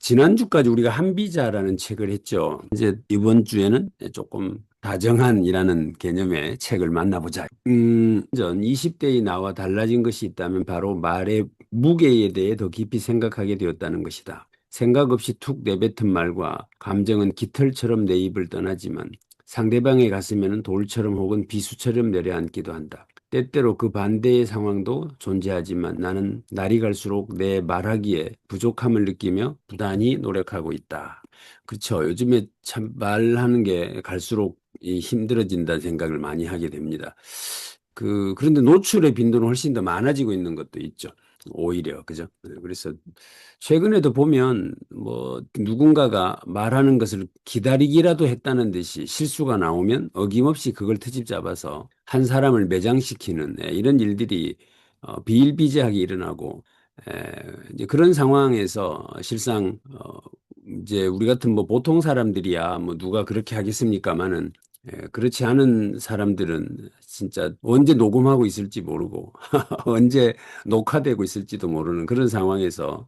지난주까지 우리가 한비자라는 책을 했죠. 이제 이번 주에는 조금 다정한이라는 개념의 책을 만나보자. 전 20대의 나와 달라진 것이 있다면 바로 말의 무게에 대해 더 깊이 생각하게 되었다는 것이다. 생각 없이 툭 내뱉은 말과 감정은 깃털처럼 내 입을 떠나지만 상대방의 가슴에는 돌처럼 혹은 비수처럼 내려앉기도 한다. 때때로 그 반대의 상황도 존재하지만 나는 날이 갈수록 내 말하기에 부족함을 느끼며 부단히 노력하고 있다. 그렇죠. 요즘에 참 말하는 게 갈수록 힘들어진다는 생각을 많이 하게 됩니다. 그런데 노출의 빈도는 훨씬 더 많아지고 있는 것도 있죠. 오히려, 그죠? 그래서 최근에도 보면 뭐 누군가가 말하는 것을 기다리기라도 했다는 듯이 실수가 나오면 어김없이 그걸 트집 잡아서 한 사람을 매장시키는 이런 일들이 비일비재하게 일어나고 이제 그런 상황에서 실상 이제 우리 같은 뭐 보통 사람들이야 뭐 누가 그렇게 하겠습니까마는 그렇지 않은 사람들은 진짜 언제 녹음하고 있을지 모르고 언제 녹화되고 있을지도 모르는 그런 상황에서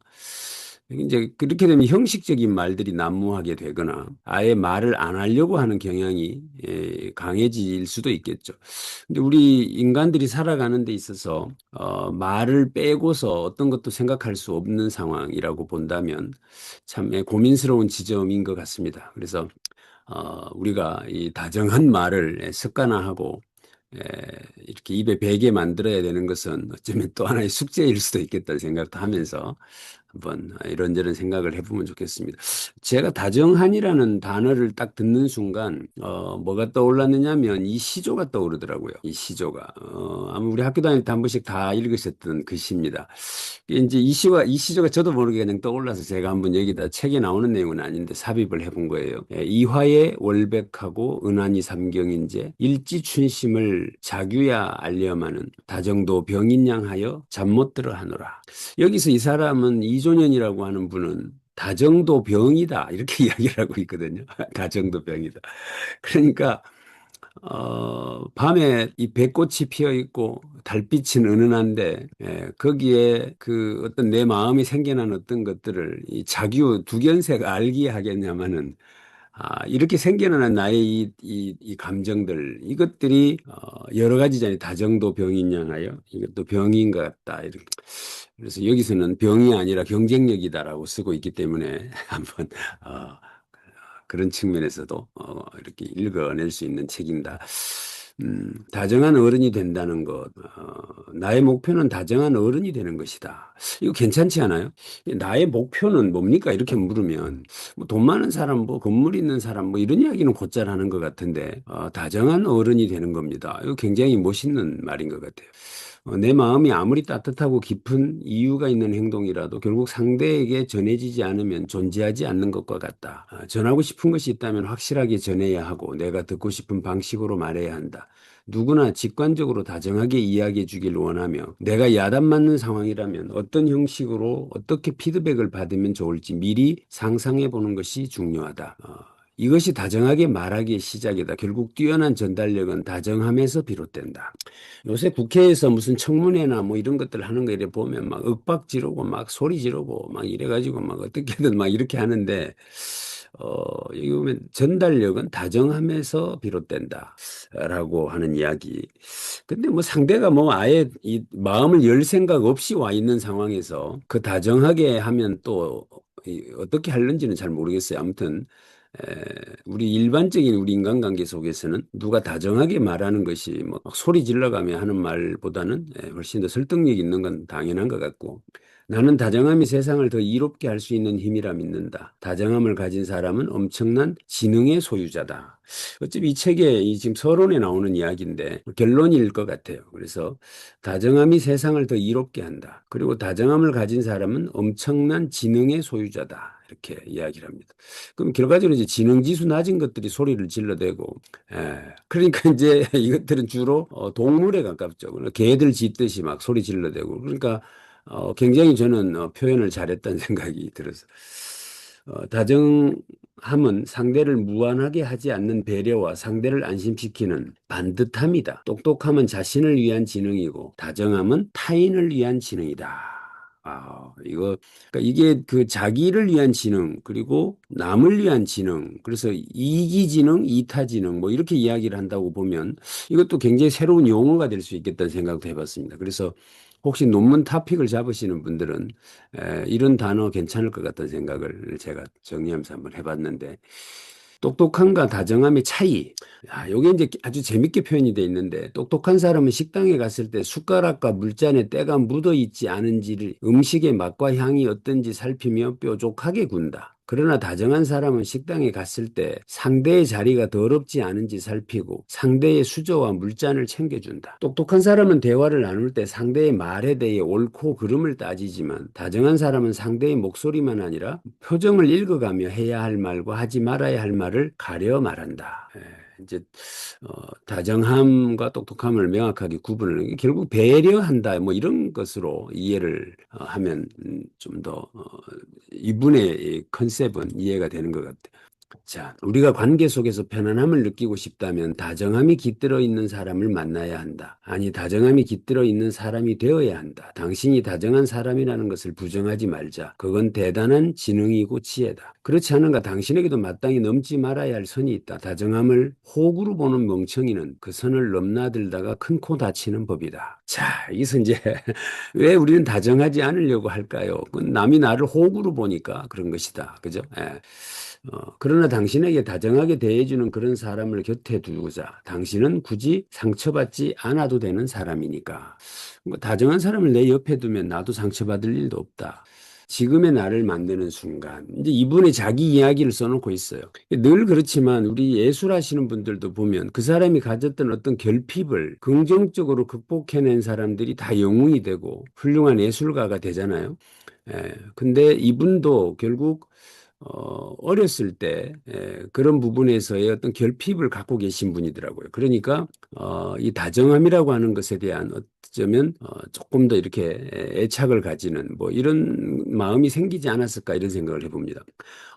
이제 그렇게 되면 형식적인 말들이 난무하게 되거나 아예 말을 안 하려고 하는 경향이 강해질 수도 있겠죠. 근데 우리 인간들이 살아가는 데 있어서 말을 빼고서 어떤 것도 생각할 수 없는 상황이라고 본다면 참 고민스러운 지점인 것 같습니다. 그래서 우리가 이 다정한 말을 습관화하고 에, 이렇게 입에 배게 만들어야 되는 것은 어쩌면 또 하나의 숙제일 수도 있겠다는 생각도 하면서 한번 이런저런 생각을 해보면 좋겠습니다. 제가 다정한이라는 단어를 딱 듣는 순간 뭐가 떠올랐느냐면 이 시조가 떠오르더라고요. 이 시조가 아마 우리 학교 다닐 때 한 번씩 다 읽으셨던 글씨입니다. 이제 이 시조가 저도 모르게 그냥 떠올라서 제가 한번 여기다 책에 나오는 내용은 아닌데 삽입을 해본 거예요. 이화의 월백하고 은하니 삼경인제 일지춘심을 자규야 알려마는 다정도 병인양하여 잠 못 들어 하노라. 여기서 이 사람은 이종현이라고 하는 분은 다정도 병이다 이렇게 이야기를 하고 있거든요. 다정도 병이다. 그러니까 밤에 이 백꽃이 피어 있고 달빛은 은은한데 거기에 그 어떤 내 마음이 생겨난 어떤 것들을 이 자규 두견세가 알기에 하겠냐마는 이렇게 생겨난 나의 이 감정들 이것들이 여러 가지잖아요. 다정도 병인 양하여 이것도 병인 것 같다. 이렇게. 그래서 여기서는 병이 아니라 경쟁력이다라고 쓰고 있기 때문에 한번 그런 측면에서도 이렇게 읽어낼 수 있는 책입니다. 다정한 어른이 된다는 것, 나의 목표는 다정한 어른이 되는 것이다. 이거 괜찮지 않아요? 나의 목표는 뭡니까? 이렇게 물으면 뭐돈 많은 사람, 뭐 건물 있는 사람, 뭐 이런 이야기는 곧잘 하는 것 같은데 다정한 어른이 되는 겁니다. 이거 굉장히 멋있는 말인 것 같아요. 내 마음이 아무리 따뜻하고 깊은 이유가 있는 행동이라도 결국 상대에게 전해지지 않으면 존재하지 않는 것과 같다. 전하고 싶은 것이 있다면 확실하게 전해야 하고 내가 듣고 싶은 방식으로 말해야 한다. 누구나 직관적으로 다정하게 이야기해 주길 원하며 내가 야단 맞는 상황이라면 어떤 형식으로 어떻게 피드백을 받으면 좋을지 미리 상상해 보는 것이 중요하다. 이것이 다정하게 말하기의 시작이다. 결국 뛰어난 전달력은 다정함에서 비롯된다. 요새 국회에서 무슨 청문회나 뭐 이런 것들 하는 거 이래 보면 막 윽박 지르고 막 소리 지르고 막 이래가지고 막 어떻게든 막 이렇게 하는데, 여기 보면 전달력은 다정함에서 비롯된다. 라고 하는 이야기. 근데 뭐 상대가 뭐 아예 이 마음을 열 생각 없이 와 있는 상황에서 그 다정하게 하면 또 어떻게 하는지는 잘 모르겠어요. 아무튼 우리 일반적인 우리 인간관계 속에서는 누가 다정하게 말하는 것이 뭐막 소리 질러가며 하는 말보다는 훨씬 더 설득력 있는 건 당연한 것 같고 나는 다정함이 세상을 더 이롭게 할 수 있는 힘이라 믿는다. 다정함을 가진 사람은 엄청난 지능의 소유자다. 어차피 이 책에 이 지금 서론에 나오는 이야기인데 결론일 것 같아요. 그래서 다정함이 세상을 더 이롭게 한다. 그리고 다정함을 가진 사람은 엄청난 지능의 소유자다. 이렇게 이야기를 합니다. 그럼 결과적으로 이제 지능지수 낮은 것들이 소리를 질러대고, 그러니까 이제 이것들은 주로 동물에 가깝죠. 개들 짖듯이 막 소리 질러대고, 그러니까 굉장히 저는 표현을 잘했다는 생각이 들어서. 다정함은 상대를 무안하게 하지 않는 배려와 상대를 안심시키는 반듯함이다. 똑똑함은 자신을 위한 지능이고 다정함은 타인을 위한 지능이다. 그러니까 이게 그 자기를 위한 지능, 그리고 남을 위한 지능, 그래서 이기지능, 이타지능, 뭐 이렇게 이야기를 한다고 보면 이것도 굉장히 새로운 용어가 될 수 있겠다는 생각도 해봤습니다. 그래서 혹시 논문 토픽을 잡으시는 분들은 이런 단어 괜찮을 것 같다는 생각을 제가 정리하면서 한번 해봤는데, 똑똑함과 다정함의 차이. 요게 이제 아주 재밌게 표현이 돼 있는데, 똑똑한 사람은 식당에 갔을 때 숟가락과 물잔에 때가 묻어 있지 않은지를, 음식의 맛과 향이 어떤지 살피며 뾰족하게 군다. 그러나 다정한 사람은 식당에 갔을 때 상대의 자리가 더럽지 않은지 살피고 상대의 수저와 물잔을 챙겨준다. 똑똑한 사람은 대화를 나눌 때 상대의 말에 대해 옳고 그름을 따지지만, 다정한 사람은 상대의 목소리만 아니라 표정을 읽어가며 해야 할 말과 하지 말아야 할 말을 가려 말한다. 이제 다정함과 똑똑함을 명확하게 구분을, 결국 배려한다, 뭐 이런 것으로 이해를 하면 좀 더 이분의 컨셉은 이해가 되는 것 같아요. 자, 우리가 관계 속에서 편안함을 느끼고 싶다면 다정함이 깃들어 있는 사람을 만나야 한다. 아니, 다정함이 깃들어 있는 사람이 되어야 한다. 당신이 다정한 사람이라는 것을 부정하지 말자. 그건 대단한 지능이고 지혜다. 그렇지 않은가, 당신에게도 마땅히 넘지 말아야 할 선이 있다. 다정함을 호구로 보는 멍청이는 그 선을 넘나들다가 큰 코 다치는 법이다. 자, 여기서 이제 왜 우리는 다정하지 않으려고 할까요? 그건 남이 나를 호구로 보니까 그런 것이다. 그죠? 예. 그러나 당신에게 다정하게 대해주는 그런 사람을 곁에 두고자. 당신은 굳이 상처받지 않아도 되는 사람이니까. 뭐 다정한 사람을 내 옆에 두면 나도 상처받을 일도 없다. 지금의 나를 만드는 순간. 이제 이분이 자기 이야기를 써놓고 있어요. 늘 그렇지만 우리 예술하시는 분들도 보면 그 사람이 가졌던 어떤 결핍을 긍정적으로 극복해낸 사람들이 다 영웅이 되고 훌륭한 예술가가 되잖아요. 근데 이분도 결국 어렸을 때 그런 부분에서의 어떤 결핍을 갖고 계신 분이더라고요. 그러니까 이 다정함이라고 하는 것에 대한 어쩌면 조금 더 이렇게 애착을 가지는 뭐 이런 마음이 생기지 않았을까, 이런 생각을 해봅니다.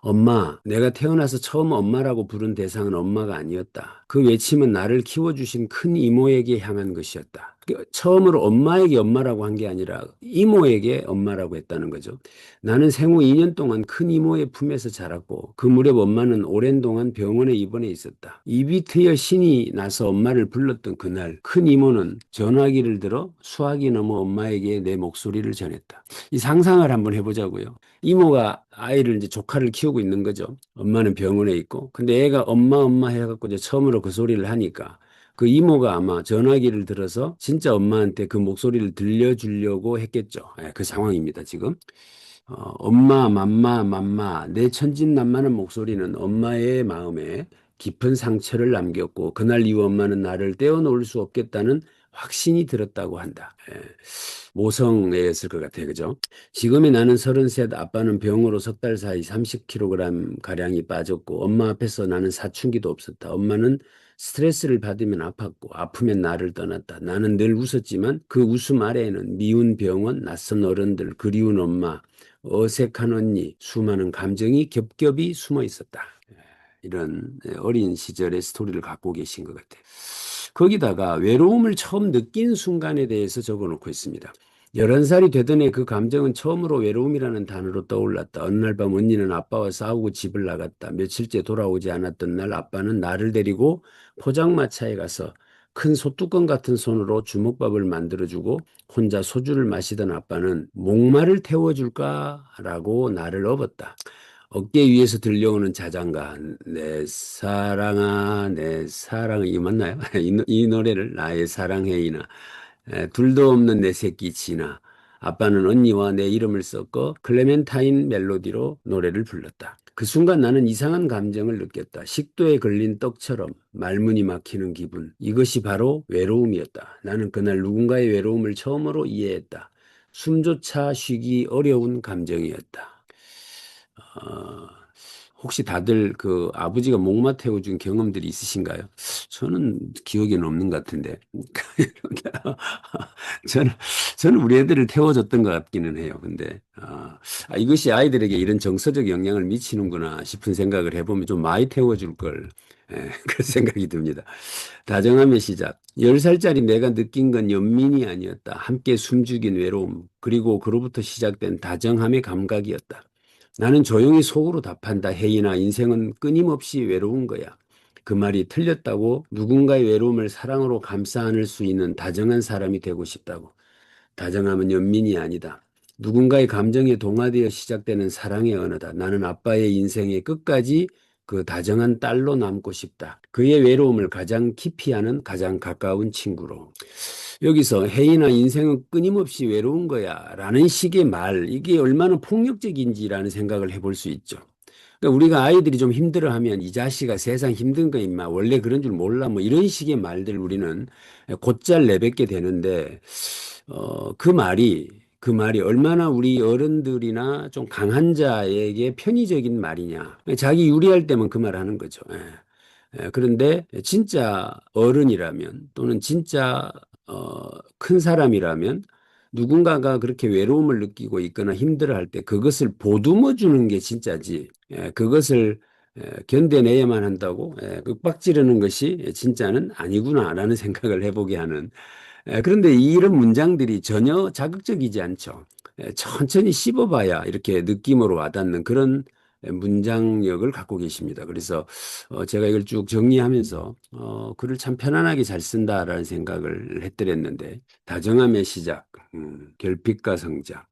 엄마, 내가 태어나서 처음 엄마라고 부른 대상은 엄마가 아니었다. 그 외침은 나를 키워주신 큰 이모에게 향한 것이었다. 처음으로 엄마에게 엄마라고 한 게 아니라 이모에게 엄마라고 했다는 거죠. 나는 생후 2년 동안 큰 이모의 품에서 자랐고 그 무렵 엄마는 오랜 동안 병원에 입원해 있었다. 입이 트여 신이 나서 엄마를 불렀던 그날, 큰 이모는 전화기를 들어 수화기 넘어 엄마에게 내 목소리를 전했다. 이 상상을 한번 해보자고요. 이모가 아이를, 이제 조카를 키우고 있는 거죠. 엄마는 병원에 있고. 근데 애가 엄마 엄마 해갖고 이제 처음으로 그 소리를 하니까 그 이모가 아마 전화기를 들어서 진짜 엄마한테 그 목소리를 들려주려고 했겠죠. 그 상황입니다, 지금. 엄마, 맘마, 맘마, 내 천진난만한 목소리는 엄마의 마음에 깊은 상처를 남겼고 그날 이후 엄마는 나를 떼어놓을 수 없겠다는 확신이 들었다고 한다. 모성애였을 것 같아요. 그죠? 지금의 나는 33, 아빠는 병으로 석 달 사이 30kg 가량이 빠졌고 엄마 앞에서 나는 사춘기도 없었다. 엄마는 스트레스를 받으면 아팠고 아프면 나를 떠났다. 나는 늘 웃었지만 그 웃음 아래에는 미운 병원, 낯선 어른들, 그리운 엄마, 어색한 언니, 수많은 감정이 겹겹이 숨어 있었다. 이런 어린 시절의 스토리를 갖고 계신 것 같아요. 거기다가 외로움을 처음 느낀 순간에 대해서 적어놓고 있습니다. 11살이 되던 해 그 감정은 처음으로 외로움이라는 단어로 떠올랐다. 어느 날 밤 언니는 아빠와 싸우고 집을 나갔다. 며칠째 돌아오지 않았던 날 아빠는 나를 데리고 포장마차에 가서 큰 소뚜껑 같은 손으로 주먹밥을 만들어주고 혼자 소주를 마시던 아빠는 목마를 태워줄까라고 나를 업었다. 어깨 위에서 들려오는 자장가, 내 사랑아, 내 사랑아, 이거 맞나요? 이 노래를 나의 사랑해이나, 둘도 없는 내 새끼 지나, 아빠는 언니와 내 이름을 섞어 클레멘타인 멜로디로 노래를 불렀다. 그 순간 나는 이상한 감정을 느꼈다. 식도에 걸린 떡처럼 말문이 막히는 기분. 이것이 바로 외로움이었다. 나는 그날 누군가의 외로움을 처음으로 이해했다. 숨조차 쉬기 어려운 감정이었다. 어, 혹시 다들 그 아버지가 목마 태워준 경험들이 있으신가요? 저는 기억에는 없는 것 같은데. 저는, 저는 우리 애들을 태워줬던 것 같기는 해요. 근데, 이것이 아이들에게 이런 정서적 영향을 미치는구나 싶은 생각을 해보면 좀 많이 태워줄 걸. 그런 생각이 듭니다. 다정함의 시작. 10살짜리 내가 느낀 건 연민이 아니었다. 함께 숨죽인 외로움, 그리고 그로부터 시작된 다정함의 감각이었다. 나는 조용히 속으로 답한다. 혜인아, 인생은 끊임없이 외로운 거야. 그 말이 틀렸다고 누군가의 외로움을 사랑으로 감싸 안을 수 있는 다정한 사람이 되고 싶다고. 다정함은 연민이 아니다. 누군가의 감정에 동화되어 시작되는 사랑의 언어다. 나는 아빠의 인생의 끝까지 그 다정한 딸로 남고 싶다. 그의 외로움을 가장 깊이 아는 가장 가까운 친구로. 여기서 혜인아 인생은 끊임없이 외로운 거야 라는 식의 말, 이게 얼마나 폭력적인지라는 생각을 해볼 수 있죠. 그러니까 우리가 아이들이 좀 힘들어하면 이 자식아 세상 힘든 거 임마 원래 그런 줄 몰라 뭐 이런 식의 말들 우리는 곧잘 내뱉게 되는데 그 말이 얼마나 우리 어른들이나 좀 강한 자에게 편의적인 말이냐. 자기 유리할 때만 그 말 하는 거죠. 그런데 진짜 어른이라면 또는 진짜 큰 사람이라면 누군가가 그렇게 외로움을 느끼고 있거나 힘들어할 때 그것을 보듬어 주는 게 진짜지. 그것을 견뎌내야만 한다고 윽박지르는 것이 진짜는 아니구나라는 생각을 해보게 하는. 그런데 이런 문장들이 전혀 자극적이지 않죠. 천천히 씹어봐야 이렇게 느낌으로 와닿는 그런 문장력을 갖고 계십니다. 그래서 제가 이걸 쭉 정리하면서 글을 참 편안하게 잘 쓴다라는 생각을 했더랬는데 다정함의 시작, 결핍과 성장.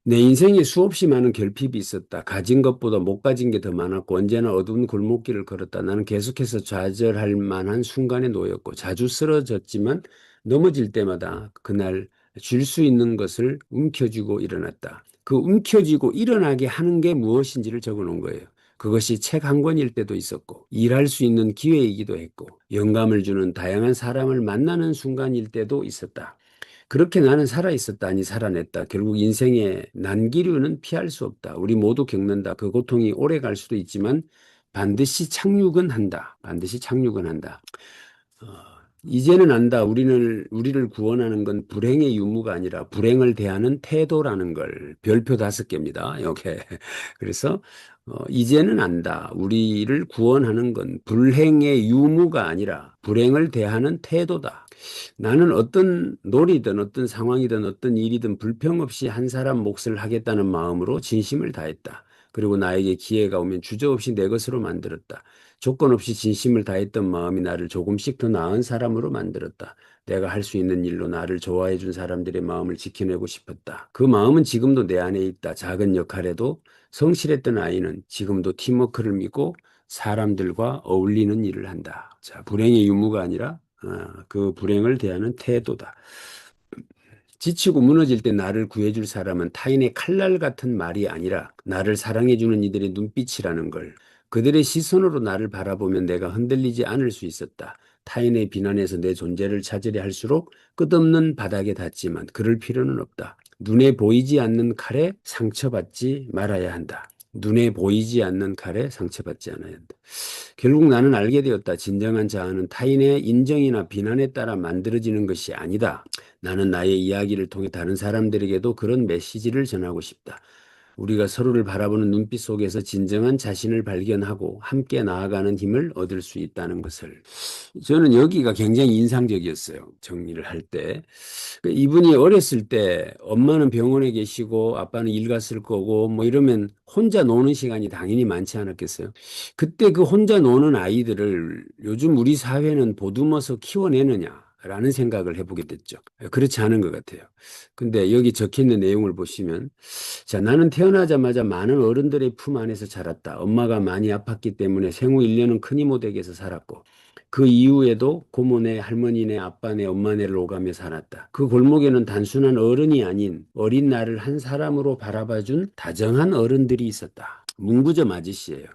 내 인생에 수없이 많은 결핍이 있었다. 가진 것보다 못 가진 게 더 많았고 언제나 어두운 골목길을 걸었다. 나는 계속해서 좌절할 만한 순간에 놓였고 자주 쓰러졌지만 넘어질 때마다 그날 줄 수 있는 것을 움켜쥐고 일어났다. 그 움켜쥐고 일어나게 하는 게 무엇인지를 적어 놓은 거예요. 그것이 책 한 권일 때도 있었고 일할 수 있는 기회이기도 했고 영감을 주는 다양한 사람을 만나는 순간일 때도 있었다. 그렇게 나는 살아 있었다니 살아냈다. 결국 인생의 난기류는 피할 수 없다. 우리 모두 겪는다. 그 고통이 오래 갈 수도 있지만 반드시 착륙은 한다. 반드시 착륙은 한다. 어, 이제는 안다. 우리를 구원하는 건 불행의 유무가 아니라 불행을 대하는 태도라는 걸. 별표 5개입니다. 이렇게. 그래서 이제는 안다. 우리를 구원하는 건 불행의 유무가 아니라 불행을 대하는 태도다. 나는 어떤 놀이든 어떤 상황이든 어떤 일이든 불평 없이 한 사람 몫을 하겠다는 마음으로 진심을 다했다. 그리고 나에게 기회가 오면 주저없이 내 것으로 만들었다. 조건 없이 진심을 다했던 마음이 나를 조금씩 더 나은 사람으로 만들었다. 내가 할 수 있는 일로 나를 좋아해 준 사람들의 마음을 지켜내고 싶었다. 그 마음은 지금도 내 안에 있다. 작은 역할에도 성실했던 아이는 지금도 팀워크를 믿고 사람들과 어울리는 일을 한다. 자, 불행의 유무가 아니라 그 불행을 대하는 태도다. 지치고 무너질 때 나를 구해줄 사람은 타인의 칼날 같은 말이 아니라 나를 사랑해주는 이들의 눈빛이라는 걸. 그들의 시선으로 나를 바라보면 내가 흔들리지 않을 수 있었다. 타인의 비난에서 내 존재를 찾으려 할수록 끝없는 바닥에 닿지만 그럴 필요는 없다. 눈에 보이지 않는 칼에 상처받지 말아야 한다. 눈에 보이지 않는 칼에 상처받지 않아야 한다. 결국 나는 알게 되었다. 진정한 자아는 타인의 인정이나 비난에 따라 만들어지는 것이 아니다. 나는 나의 이야기를 통해 다른 사람들에게도 그런 메시지를 전하고 싶다. 우리가 서로를 바라보는 눈빛 속에서 진정한 자신을 발견하고 함께 나아가는 힘을 얻을 수 있다는 것을. 저는 여기가 굉장히 인상적이었어요. 정리를 할 때. 이분이 어렸을 때 엄마는 병원에 계시고 아빠는 일 갔을 거고 뭐 이러면 혼자 노는 시간이 당연히 많지 않았겠어요. 그때 그 혼자 노는 아이들을 요즘 우리 사회는 보듬어서 키워내느냐라는 생각을 해보게 됐죠. 그렇지 않은 것 같아요. 근데 여기 적혀 있는 내용을 보시면 자, 나는 태어나자마자 많은 어른들의 품 안에서 자랐다. 엄마가 많이 아팠기 때문에 생후 1년은 큰 이모 댁에서 살았고 그 이후에도 고모네, 할머니네, 아빠네, 엄마네를 오가며 살았다. 그 골목에는 단순한 어른이 아닌 어린 나를 한 사람으로 바라봐준 다정한 어른들이 있었다. 문구점 아저씨예요.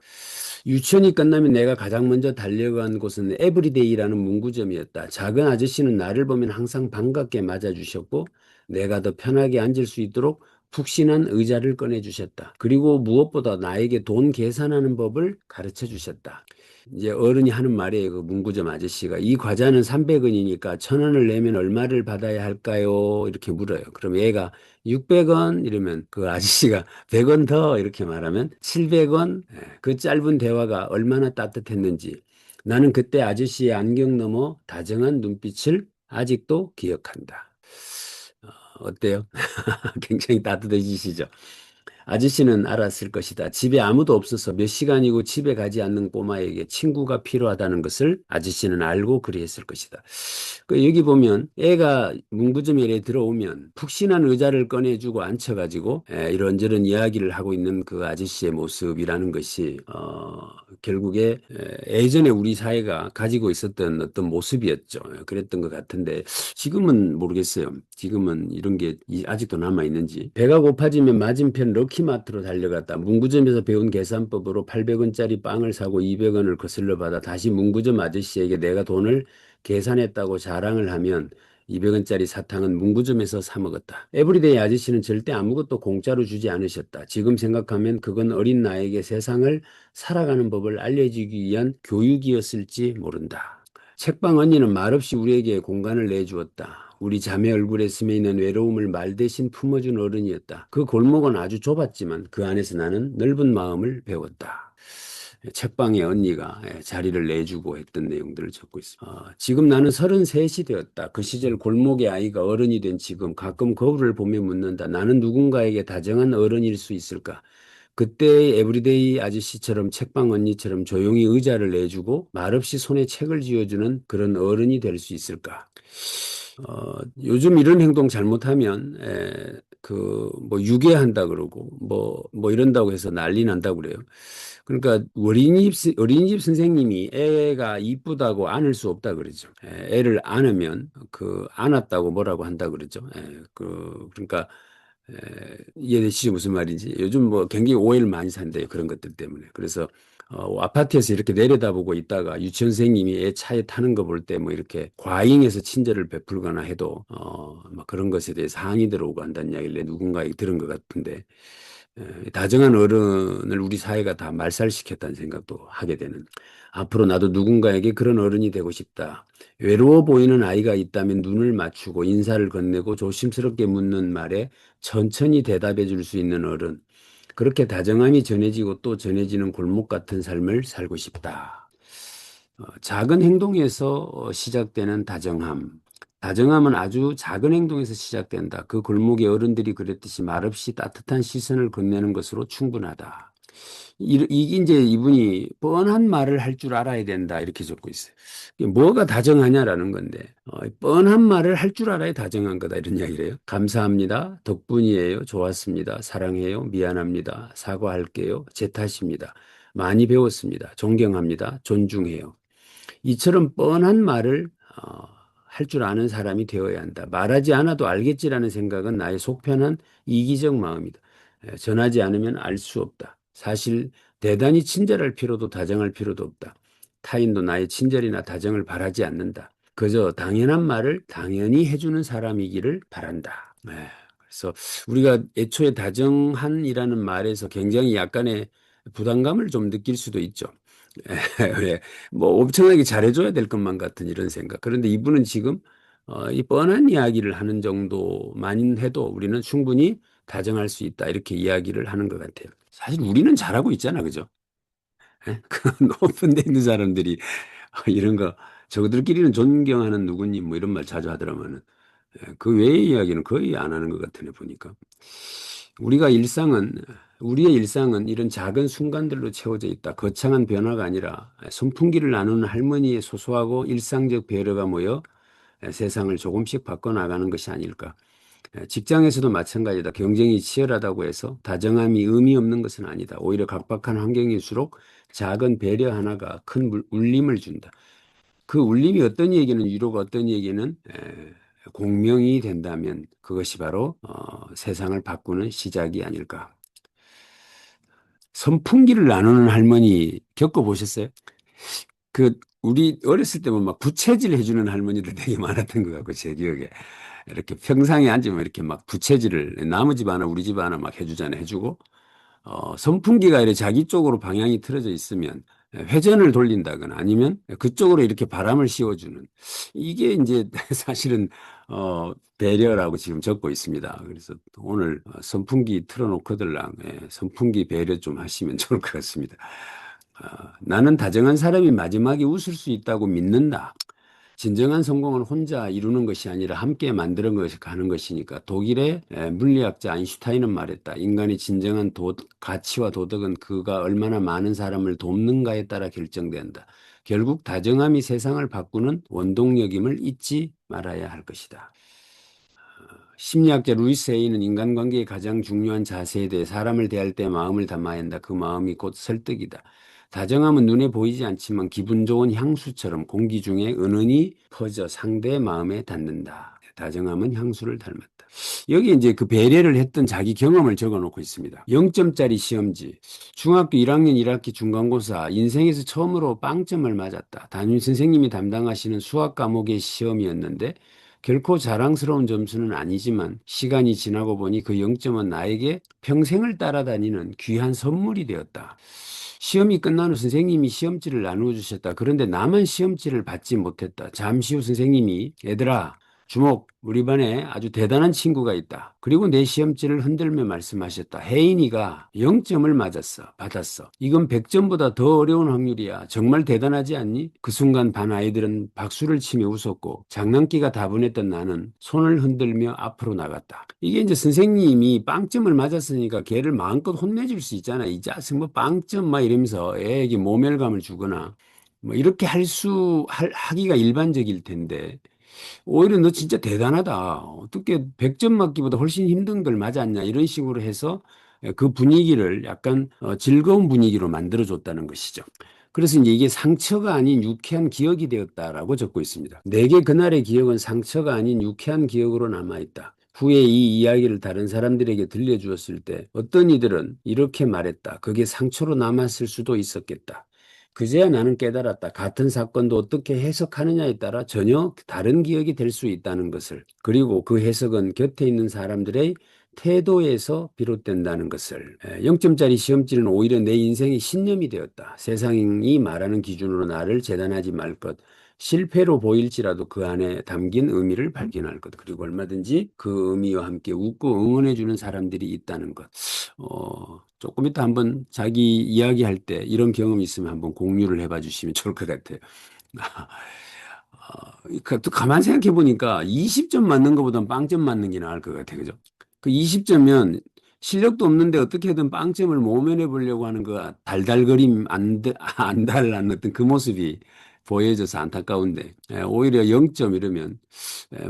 유치원이 끝나면 내가 가장 먼저 달려간 곳은 에브리데이라는 문구점이었다. 작은 아저씨는 나를 보면 항상 반갑게 맞아주셨고 내가 더 편하게 앉을 수 있도록 푹신한 의자를 꺼내주셨다. 그리고 무엇보다 나에게 돈 계산하는 법을 가르쳐 주셨다. 이제 어른이 하는 말이에요. 그 문구점 아저씨가 이 과자는 300원이니까 1,000원을 내면 얼마를 받아야 할까요? 이렇게 물어요. 그럼 얘가 600원 이러면 그 아저씨가 100원 더 이렇게 말하면 700원. 그 짧은 대화가 얼마나 따뜻했는지 나는 그때 아저씨의 안경 너머 다정한 눈빛을 아직도 기억한다. 어때요? 굉장히 따뜻해지시죠? 아저씨는 알았을 것이다. 집에 아무도 없어서 몇 시간이고 집에 가지 않는 꼬마에게 친구가 필요하다는 것을 아저씨는 알고 그리했을 것이다. 여기 보면 애가 문구점에 들어오면 푹신한 의자를 꺼내주고 앉혀가지고 이런저런 이야기를 하고 있는 그 아저씨의 모습이라는 것이 결국에 예전에 우리 사회가 가지고 있었던 어떤 모습이었죠. 그랬던 것 같은데 지금은 모르겠어요. 지금은 이런 게 아직도 남아 있는지. 배가 고파지면 맞은편 럭키마트로 달려갔다. 문구점에서 배운 계산법으로 800원짜리 빵을 사고 200원을 거슬러 받아 다시 문구점 아저씨에게 내가 돈을 계산했다고 자랑을 하면 200원짜리 사탕은 문구점에서 사 먹었다. 에브리데이 아저씨는 절대 아무것도 공짜로 주지 않으셨다. 지금 생각하면 그건 어린 나에게 세상을 살아가는 법을 알려주기 위한 교육이었을지 모른다. 책방 언니는 말없이 우리에게 공간을 내주었다. 우리 자매 얼굴에 스며있는 외로움을 말 대신 품어준 어른이었다. 그 골목은 아주 좁았지만 그 안에서 나는 넓은 마음을 배웠다. 책방에 언니가 자리를 내주고 했던 내용들을 적고 있습니다. 지금 나는 33이 되었다. 그 시절 골목의 아이가 어른이 된 지금 가끔 거울을 보며 묻는다. 나는 누군가에게 다정한 어른일 수 있을까? 그때의 에브리데이 아저씨처럼 책방 언니처럼 조용히 의자를 내주고 말없이 손에 책을 쥐어주는 그런 어른이 될 수 있을까? 요즘 이런 행동 잘못하면 뭐 유괴한다 그러고 뭐 이런다고 해서 난리 난다고 그래요. 그러니까 어린이집 선생님이 애가 이쁘다고 안을 수 없다 그러죠. 애를 안으면 안았다고 뭐라고 한다 그러죠. 그러니까 이해되시죠? 무슨 말인지. 요즘 뭐 굉장히 오해를 많이 산대요. 그런 것들 때문에. 그래서 아파트에서 이렇게 내려다보고 있다가 유치원 선생님이 애 차에 타는 거 볼 때 뭐 이렇게 과잉해서 친절을 베풀거나 해도 막 그런 것에 대해서 항의 들어오고 한다는 이야기를 누군가에게 들은 것 같은데 다정한 어른을 우리 사회가 다 말살시켰다는 생각도 하게 되는. 앞으로 나도 누군가에게 그런 어른이 되고 싶다. 외로워 보이는 아이가 있다면 눈을 맞추고 인사를 건네고 조심스럽게 묻는 말에 천천히 대답해 줄 수 있는 어른. 그렇게 다정함이 전해지고 또 전해지는 골목 같은 삶을 살고 싶다. 작은 행동에서 시작되는 다정함. 다정함은 아주 작은 행동에서 시작된다. 그 골목의 어른들이 그랬듯이 말없이 따뜻한 시선을 건네는 것으로 충분하다. 이게 이제 이분이 뻔한 말을 할 줄 알아야 된다. 이렇게 적고 있어요. 이게 뭐가 다정하냐라는 건데, 뻔한 말을 할 줄 알아야 다정한 거다. 이런 이야기를 해요. 감사합니다. 덕분이에요. 좋았습니다. 사랑해요. 미안합니다. 사과할게요. 제 탓입니다. 많이 배웠습니다. 존경합니다. 존중해요. 이처럼 뻔한 말을 할 줄 아는 사람이 되어야 한다. 말하지 않아도 알겠지라는 생각은 나의 속편한 이기적 마음이다. 전하지 않으면 알 수 없다. 사실 대단히 친절할 필요도 다정할 필요도 없다. 타인도 나의 친절이나 다정을 바라지 않는다. 그저 당연한 말을 당연히 해주는 사람이기를 바란다. 그래서 우리가 애초에 다정한이라는 말에서 굉장히 약간의 부담감을 좀 느낄 수도 있죠. 왜, 뭐 엄청나게 잘해줘야 될 것만 같은 이런 생각. 그런데 이분은 지금 이 뻔한 이야기를 하는 정도만 해도 우리는 충분히 다정할 수 있다. 이렇게 이야기를 하는 것 같아요. 사실 우리는 잘하고 있잖아, 그죠? 그 높은 데 있는 사람들이 이런 거 저들끼리는 존경하는 누구님 뭐 이런 말 자주 하더라면은 그 외의 이야기는 거의 안 하는 것 같으네 보니까. 우리가 우리의 일상은 이런 작은 순간들로 채워져 있다. 거창한 변화가 아니라 선풍기를 나누는 할머니의 소소하고 일상적 배려가 모여 세상을 조금씩 바꿔나가는 것이 아닐까. 직장에서도 마찬가지다. 경쟁이 치열하다고 해서 다정함이 의미 없는 것은 아니다. 오히려 각박한 환경일수록 작은 배려 하나가 큰 울림을 준다. 그 울림이 어떤 얘기는 위로가 어떤 얘기는 공명이 된다면 그것이 바로 세상을 바꾸는 시작이 아닐까. 선풍기를 나누는 할머니 겪어보셨어요? 우리 어렸을 때 보면 막 부채질 해주는 할머니들 되게 많았던 것 같고, 제 기억에. 이렇게 평상에 앉으면 이렇게 막 부채질을 나무 집 하나, 우리 집 하나 막 해주잖아요. 해주고, 선풍기가 이렇게 자기 쪽으로 방향이 틀어져 있으면 회전을 돌린다거나 아니면 그쪽으로 이렇게 바람을 씌워주는 이게 이제 사실은 배려라고 지금 적고 있습니다. 그래서 오늘 선풍기 틀어놓고들랑 선풍기 배려 좀 하시면 좋을 것 같습니다. 나는 다정한 사람이 마지막에 웃을 수 있다고 믿는다. 진정한 성공은 혼자 이루는 것이 아니라 함께 만드는 것이 가는 것이니까 독일의 물리학자 아인슈타인은 말했다. 인간의 진정한 가치와 도덕은 그가 얼마나 많은 사람을 돕는가에 따라 결정된다. 결국 다정함이 세상을 바꾸는 원동력임을 잊지 말아야 할 것이다. 심리학자 루이스 헤이는 인간관계의 가장 중요한 자세에 대해 사람을 대할 때 마음을 담아야 한다. 그 마음이 곧 설득이다. 다정함은 눈에 보이지 않지만 기분 좋은 향수처럼 공기 중에 은은히 퍼져 상대의 마음에 닿는다. 다정함은 향수를 닮았다. 여기 이제 그 배려를 했던 자기 경험을 적어 놓고 있습니다. 0점짜리 시험지. 중학교 1학년 1학기 중간고사 인생에서 처음으로 빵점을 맞았다. 담임 선생님이 담당하시는 수학 과목의 시험이었는데 결코 자랑스러운 점수는 아니지만 시간이 지나고 보니 그 0점은 나에게 평생을 따라다니는 귀한 선물이 되었다. 시험이 끝난 후 선생님이 시험지를 나누어 주셨다. 그런데 나만 시험지를 받지 못했다. 잠시 후 선생님이 얘들아 주목, 우리 반에 아주 대단한 친구가 있다. 그리고 내 시험지를 흔들며 말씀하셨다. 혜인이가 0점을 받았어. 이건 100점보다 더 어려운 확률이야. 정말 대단하지 않니? 그 순간 반 아이들은 박수를 치며 웃었고 장난기가 다분했던 나는 손을 흔들며 앞으로 나갔다. 이게 이제 선생님이 빵점을 맞았으니까 걔를 마음껏 혼내줄 수 있잖아. 이 자식 뭐 빵점 막 이러면서 애에게 모멸감을 주거나 뭐 이렇게 하기가 일반적일 텐데 오히려 너 진짜 대단하다. 어떻게 100점 맞기보다 훨씬 힘든 걸 맞았냐. 이런 식으로 해서 그 분위기를 약간 즐거운 분위기로 만들어줬다는 것이죠. 그래서 이제 이게 상처가 아닌 유쾌한 기억이 되었다라고 적고 있습니다. 내게 그날의 기억은 상처가 아닌 유쾌한 기억으로 남아있다. 후에 이 이야기를 다른 사람들에게 들려주었을 때 어떤 이들은 이렇게 말했다. 그게 상처로 남았을 수도 있었겠다. 그제야 나는 깨달았다. 같은 사건도 어떻게 해석하느냐에 따라 전혀 다른 기억이 될 수 있다는 것을. 그리고 그 해석은 곁에 있는 사람들의 태도에서 비롯된다는 것을. 0점짜리 시험지는 오히려 내 인생의 신념이 되었다. 세상이 말하는 기준으로 나를 재단하지 말 것. 실패로 보일지라도 그 안에 담긴 의미를 발견할 것. 그리고 얼마든지 그 의미와 함께 웃고 응원해주는 사람들이 있다는 것. 조금 이따 한번 자기 이야기할 때 이런 경험이 있으면 한번 공유를 해봐 주시면 좋을 것 같아요. 또 가만 생각해 보니까 20점 맞는 것보단 빵점 맞는 게 나을 것 같아요. 그죠? 그 20점면 실력도 없는데 어떻게든 빵점을 모면해 보려고 하는 그 달달거림 안 달라는 어떤 그 모습이 보여져서 안타까운데 오히려 0점 이러면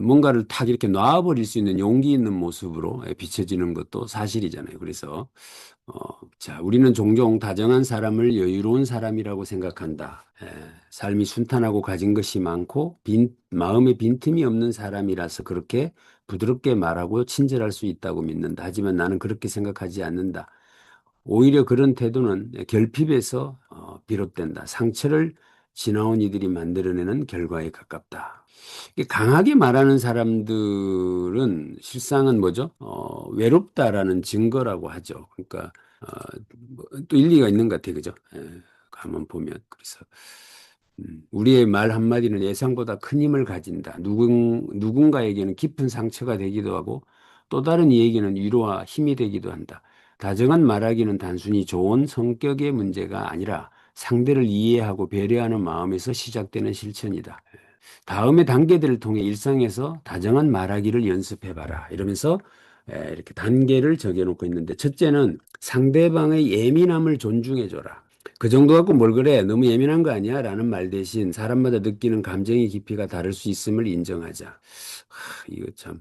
뭔가를 탁 이렇게 놔버릴 수 있는 용기 있는 모습으로 비춰지는 것도 사실이잖아요. 그래서 자, 우리는 종종 다정한 사람을 여유로운 사람이라고 생각한다. 삶이 순탄하고 가진 것이 많고 마음에 빈틈이 없는 사람이라서 그렇게 부드럽게 말하고 친절할 수 있다고 믿는다. 하지만 나는 그렇게 생각하지 않는다. 오히려 그런 태도는 결핍에서 비롯된다. 상처를 지나온 이들이 만들어내는 결과에 가깝다. 강하게 말하는 사람들은 실상은 뭐죠? 외롭다라는 증거라고 하죠. 그러니까 어, 뭐또 일리가 있는 것 같아요. 그죠? 한번 보면. 그래서 우리의 말 한마디는 예상보다 큰 힘을 가진다. 누군가에게는 깊은 상처가 되기도 하고 또 다른 이에게는 위로와 힘이 되기도 한다. 다정한 말하기는 단순히 좋은 성격의 문제가 아니라 상대를 이해하고 배려하는 마음에서 시작되는 실천이다. 다음의 단계들을 통해 일상에서 다정한 말하기를 연습해봐라. 이러면서 이렇게 단계를 적어놓고 있는데 첫째는 상대방의 예민함을 존중해줘라. 그 정도 갖고 뭘 그래? 너무 예민한 거 아니야? 라는 말 대신 사람마다 느끼는 감정의 깊이가 다를 수 있음을 인정하자. 이거 참.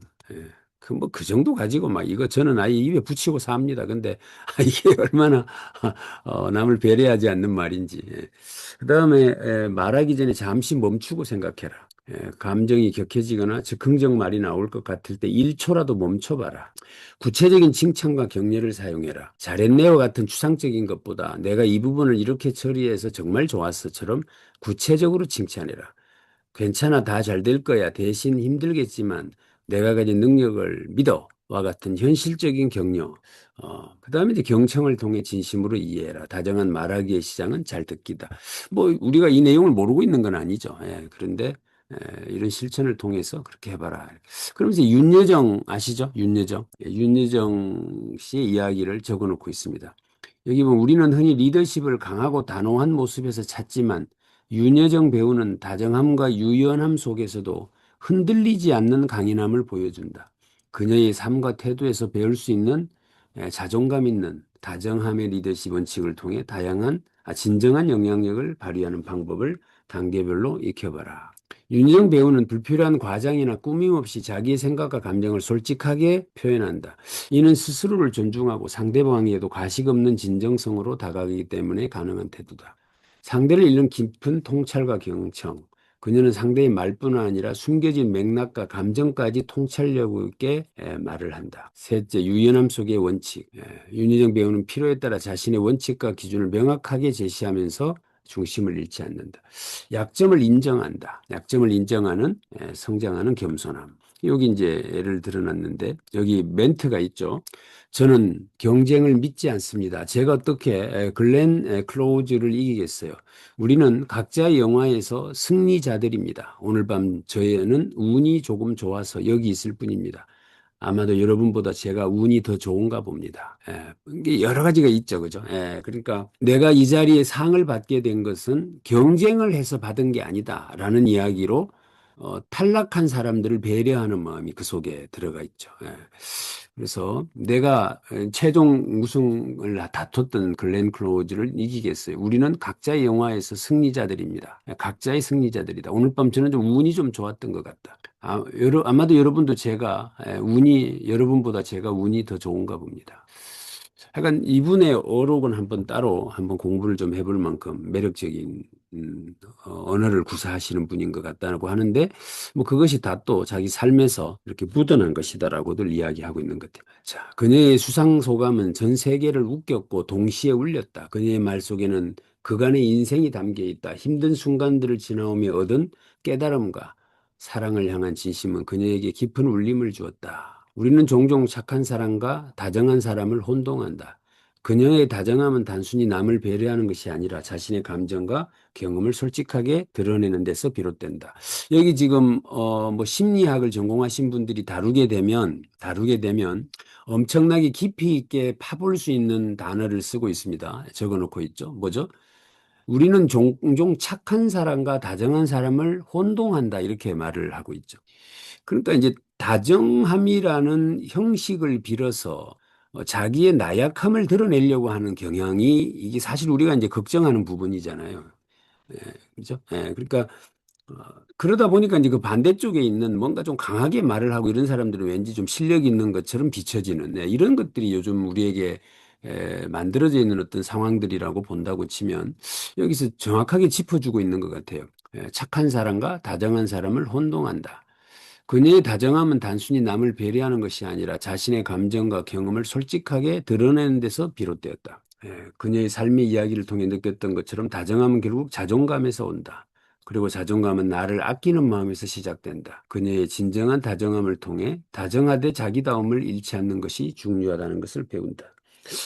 그 정도 가지고 막 이거 저는 아예 입에 붙이고 삽니다. 근데 이게 얼마나 남을 배려하지 않는 말인지. 그 다음에 말하기 전에 잠시 멈추고 생각해라. 감정이 격해지거나 즉흥적 말이 나올 것 같을 때 1초라도 멈춰봐라. 구체적인 칭찬과 격려를 사용해라. 잘했네요 같은 추상적인 것보다 내가 이 부분을 이렇게 처리해서 정말 좋았어처럼 구체적으로 칭찬해라. 괜찮아, 다 잘 될 거야. 대신 힘들겠지만 내가 가진 능력을 믿어. 와 같은 현실적인 격려. 그 다음에 이제 경청을 통해 진심으로 이해해라. 다정한 말하기의 시장은 잘 듣기다. 뭐, 우리가 이 내용을 모르고 있는 건 아니죠. 그런데, 이런 실천을 통해서 그렇게 해봐라. 그러면서 윤여정 아시죠? 윤여정. 윤여정 씨의 이야기를 적어 놓고 있습니다. 여기 보면 우리는 흔히 리더십을 강하고 단호한 모습에서 찾지만 윤여정 배우는 다정함과 유연함 속에서도 흔들리지 않는 강인함을 보여준다. 그녀의 삶과 태도에서 배울 수 있는 자존감 있는 다정함의 리더십 원칙을 통해 진정한 영향력을 발휘하는 방법을 단계별로 익혀봐라. 윤여정 배우는 불필요한 과장이나 꾸밈 없이 자기의 생각과 감정을 솔직하게 표현한다. 이는 스스로를 존중하고 상대방에게도 가식 없는 진정성으로 다가가기 때문에 가능한 태도다. 상대를 잃는 깊은 통찰과 경청. 그녀는 상대의 말뿐 아니라 숨겨진 맥락과 감정까지 통찰력 있게 말을 한다. 셋째, 유연함 속의 원칙. 윤여정 배우는 필요에 따라 자신의 원칙과 기준을 명확하게 제시하면서 중심을 잃지 않는다. 약점을 인정한다. 약점을 인정하는 성장하는 겸손함. 여기 이제 예를 들어놨는데 여기 멘트가 있죠. 저는 경쟁을 믿지 않습니다. 제가 어떻게 글렌 클로우즈를 이기겠어요? 우리는 각자의 영화에서 승리자들입니다. 오늘 밤 저희는 운이 조금 좋아서 여기 있을 뿐입니다. 아마도 여러분보다 제가 운이 더 좋은가 봅니다. 이게 여러 가지가 있죠, 그죠? 그러니까 내가 이 자리에 상을 받게 된 것은 경쟁을 해서 받은 게 아니다라는 이야기로 탈락한 사람들을 배려하는 마음이 그 속에 들어가 있죠. 그래서 내가 최종 우승을 다퉜던 글렌 클로우즈를 이기겠어요. 우리는 각자의 영화에서 승리자들입니다. 각자의 승리자들이다. 오늘 밤 저는 좀 운이 좀 좋았던 것 같다. 아마도 여러분도 여러분보다 제가 운이 더 좋은가 봅니다. 하여간 이분의 어록은 한번 따로 한번 공부를 좀 해볼 만큼 매력적인 언어를 구사하시는 분인 것 같다고 하는데 뭐 그것이 다 또 자기 삶에서 이렇게 묻어난 것이다라고들 이야기하고 있는 것 같아요. 자, 그녀의 수상 소감은 전 세계를 웃겼고 동시에 울렸다. 그녀의 말 속에는 그간의 인생이 담겨 있다. 힘든 순간들을 지나오며 얻은 깨달음과 사랑을 향한 진심은 그녀에게 깊은 울림을 주었다. 우리는 종종 착한 사람과 다정한 사람을 혼동한다. 그녀의 다정함은 단순히 남을 배려하는 것이 아니라 자신의 감정과 경험을 솔직하게 드러내는 데서 비롯된다. 여기 지금 뭐 심리학을 전공하신 분들이 다루게 되면 엄청나게 깊이 있게 파볼 수 있는 단어를 쓰고 있습니다. 적어놓고 있죠. 뭐죠? 우리는 종종 착한 사람과 다정한 사람을 혼동한다 이렇게 말을 하고 있죠. 그러니까 이제 다정함이라는 형식을 빌어서 자기의 나약함을 드러내려고 하는 경향이 이게 사실 우리가 이제 걱정하는 부분이잖아요. 그죠? 그러니까 어, 그러다 보니까 이제 그 반대쪽에 있는 뭔가 좀 강하게 말을 하고 이런 사람들은 왠지 좀 실력 있는 것처럼 비춰지는 이런 것들이 요즘 우리에게 만들어져 있는 어떤 상황들이라고 본다고 치면 여기서 정확하게 짚어주고 있는 것 같아요. 착한 사람과 다정한 사람을 혼동한다. 그녀의 다정함은 단순히 남을 배려하는 것이 아니라 자신의 감정과 경험을 솔직하게 드러내는 데서 비롯되었다. 그녀의 삶의 이야기를 통해 느꼈던 것처럼 다정함은 결국 자존감에서 온다. 그리고 자존감은 나를 아끼는 마음에서 시작된다. 그녀의 진정한 다정함을 통해 다정하되 자기다움을 잃지 않는 것이 중요하다는 것을 배운다.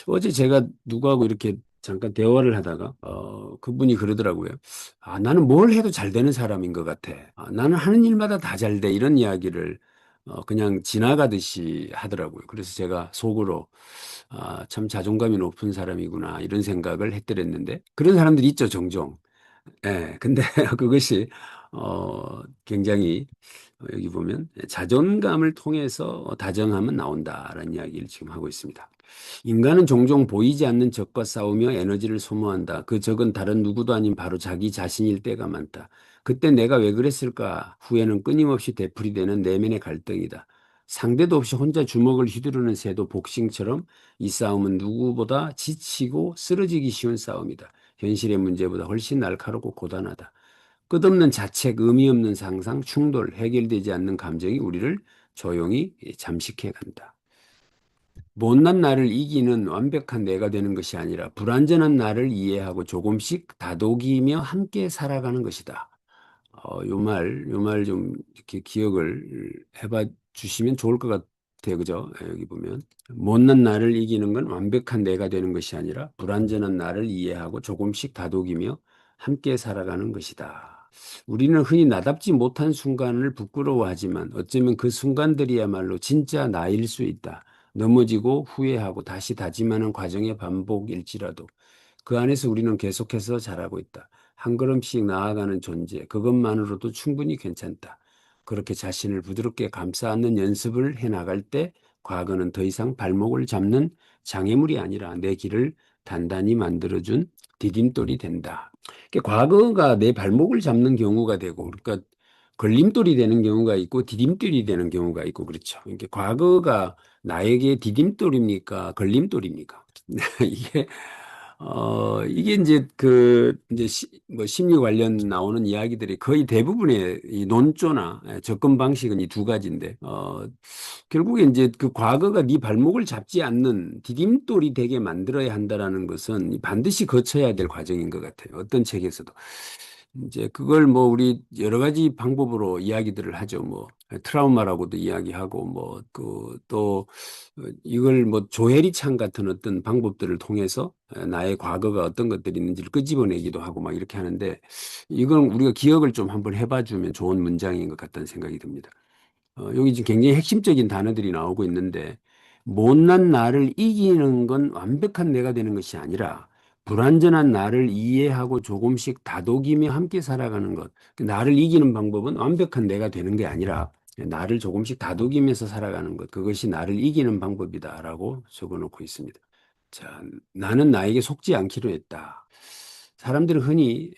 어제 제가 누구하고 이렇게 잠깐 대화를 하다가 그분이 그러더라고요. 나는 뭘 해도 잘 되는 사람인 것 같아. 나는 하는 일마다 다 잘 돼. 이런 이야기를 그냥 지나가듯이 하더라고요. 그래서 제가 속으로 참 자존감이 높은 사람이구나 이런 생각을 했더랬는데 그런 사람들이 있죠, 종종. 근데 그것이 굉장히 여기 보면 자존감을 통해서 다정함은 나온다라는 이야기를 지금 하고 있습니다. 인간은 종종 보이지 않는 적과 싸우며 에너지를 소모한다. 그 적은 다른 누구도 아닌 바로 자기 자신일 때가 많다. 그때 내가 왜 그랬을까? 후회는 끊임없이 되풀이되는 내면의 갈등이다. 상대도 없이 혼자 주먹을 휘두르는 새도 복싱처럼 이 싸움은 누구보다 지치고 쓰러지기 쉬운 싸움이다. 현실의 문제보다 훨씬 날카롭고 고단하다. 끝없는 자책, 의미 없는 상상, 충돌, 해결되지 않는 감정이 우리를 조용히 잠식해 간다. 못난 나를 이기는 완벽한 내가 되는 것이 아니라 불완전한 나를 이해하고 조금씩 다독이며 함께 살아가는 것이다. 요 말 좀 이렇게 기억을 해봐 주시면 좋을 것 같아요. 그죠? 여기 보면. 못난 나를 이기는 건 완벽한 내가 되는 것이 아니라 불완전한 나를 이해하고 조금씩 다독이며 함께 살아가는 것이다. 우리는 흔히 나답지 못한 순간을 부끄러워하지만 어쩌면 그 순간들이야말로 진짜 나일 수 있다. 넘어지고 후회하고 다시 다짐하는 과정의 반복일지라도 그 안에서 우리는 계속해서 자라고 있다. 한 걸음씩 나아가는 존재, 그것만으로도 충분히 괜찮다. 그렇게 자신을 부드럽게 감싸 안는 연습을 해 나갈 때 과거는 더 이상 발목을 잡는 장애물이 아니라 내 길을 단단히 만들어준 디딤돌이 된다. 과거가 내 발목을 잡는 경우가 되고, 그러니까 걸림돌이 되는 경우가 있고 디딤돌이 되는 경우가 있고 그렇죠. 이게 과거가 나에게 디딤돌입니까? 걸림돌입니까? 이게 이게 이제 이제 뭐 심리 관련 나오는 이야기들이 거의 대부분의 이 논조나 접근 방식은 이 두 가지인데, 결국에 이제 그 과거가 네 발목을 잡지 않는 디딤돌이 되게 만들어야 한다라는 것은 반드시 거쳐야 될 과정인 것 같아요. 어떤 책에서도. 이제 그걸 뭐 우리 여러 가지 방법으로 이야기들을 하죠. 뭐 트라우마라고도 이야기하고 뭐 그 또 이걸 뭐 조혜리 창 같은 어떤 방법들을 통해서 나의 과거가 어떤 것들이 있는지를 끄집어내기도 하고 막 이렇게 하는데 이건 우리가 기억을 좀 한번 해봐 주면 좋은 문장인 것 같다는 생각이 듭니다. 여기 지금 굉장히 핵심적인 단어들이 나오고 있는데 못난 나를 이기는 건 완벽한 내가 되는 것이 아니라 불완전한 나를 이해하고 조금씩 다독이며 함께 살아가는 것. 나를 이기는 방법은 완벽한 내가 되는 게 아니라 나를 조금씩 다독이면서 살아가는 것. 그것이 나를 이기는 방법이다라고 적어놓고 있습니다. 자, 나는 나에게 속지 않기로 했다. 사람들은 흔히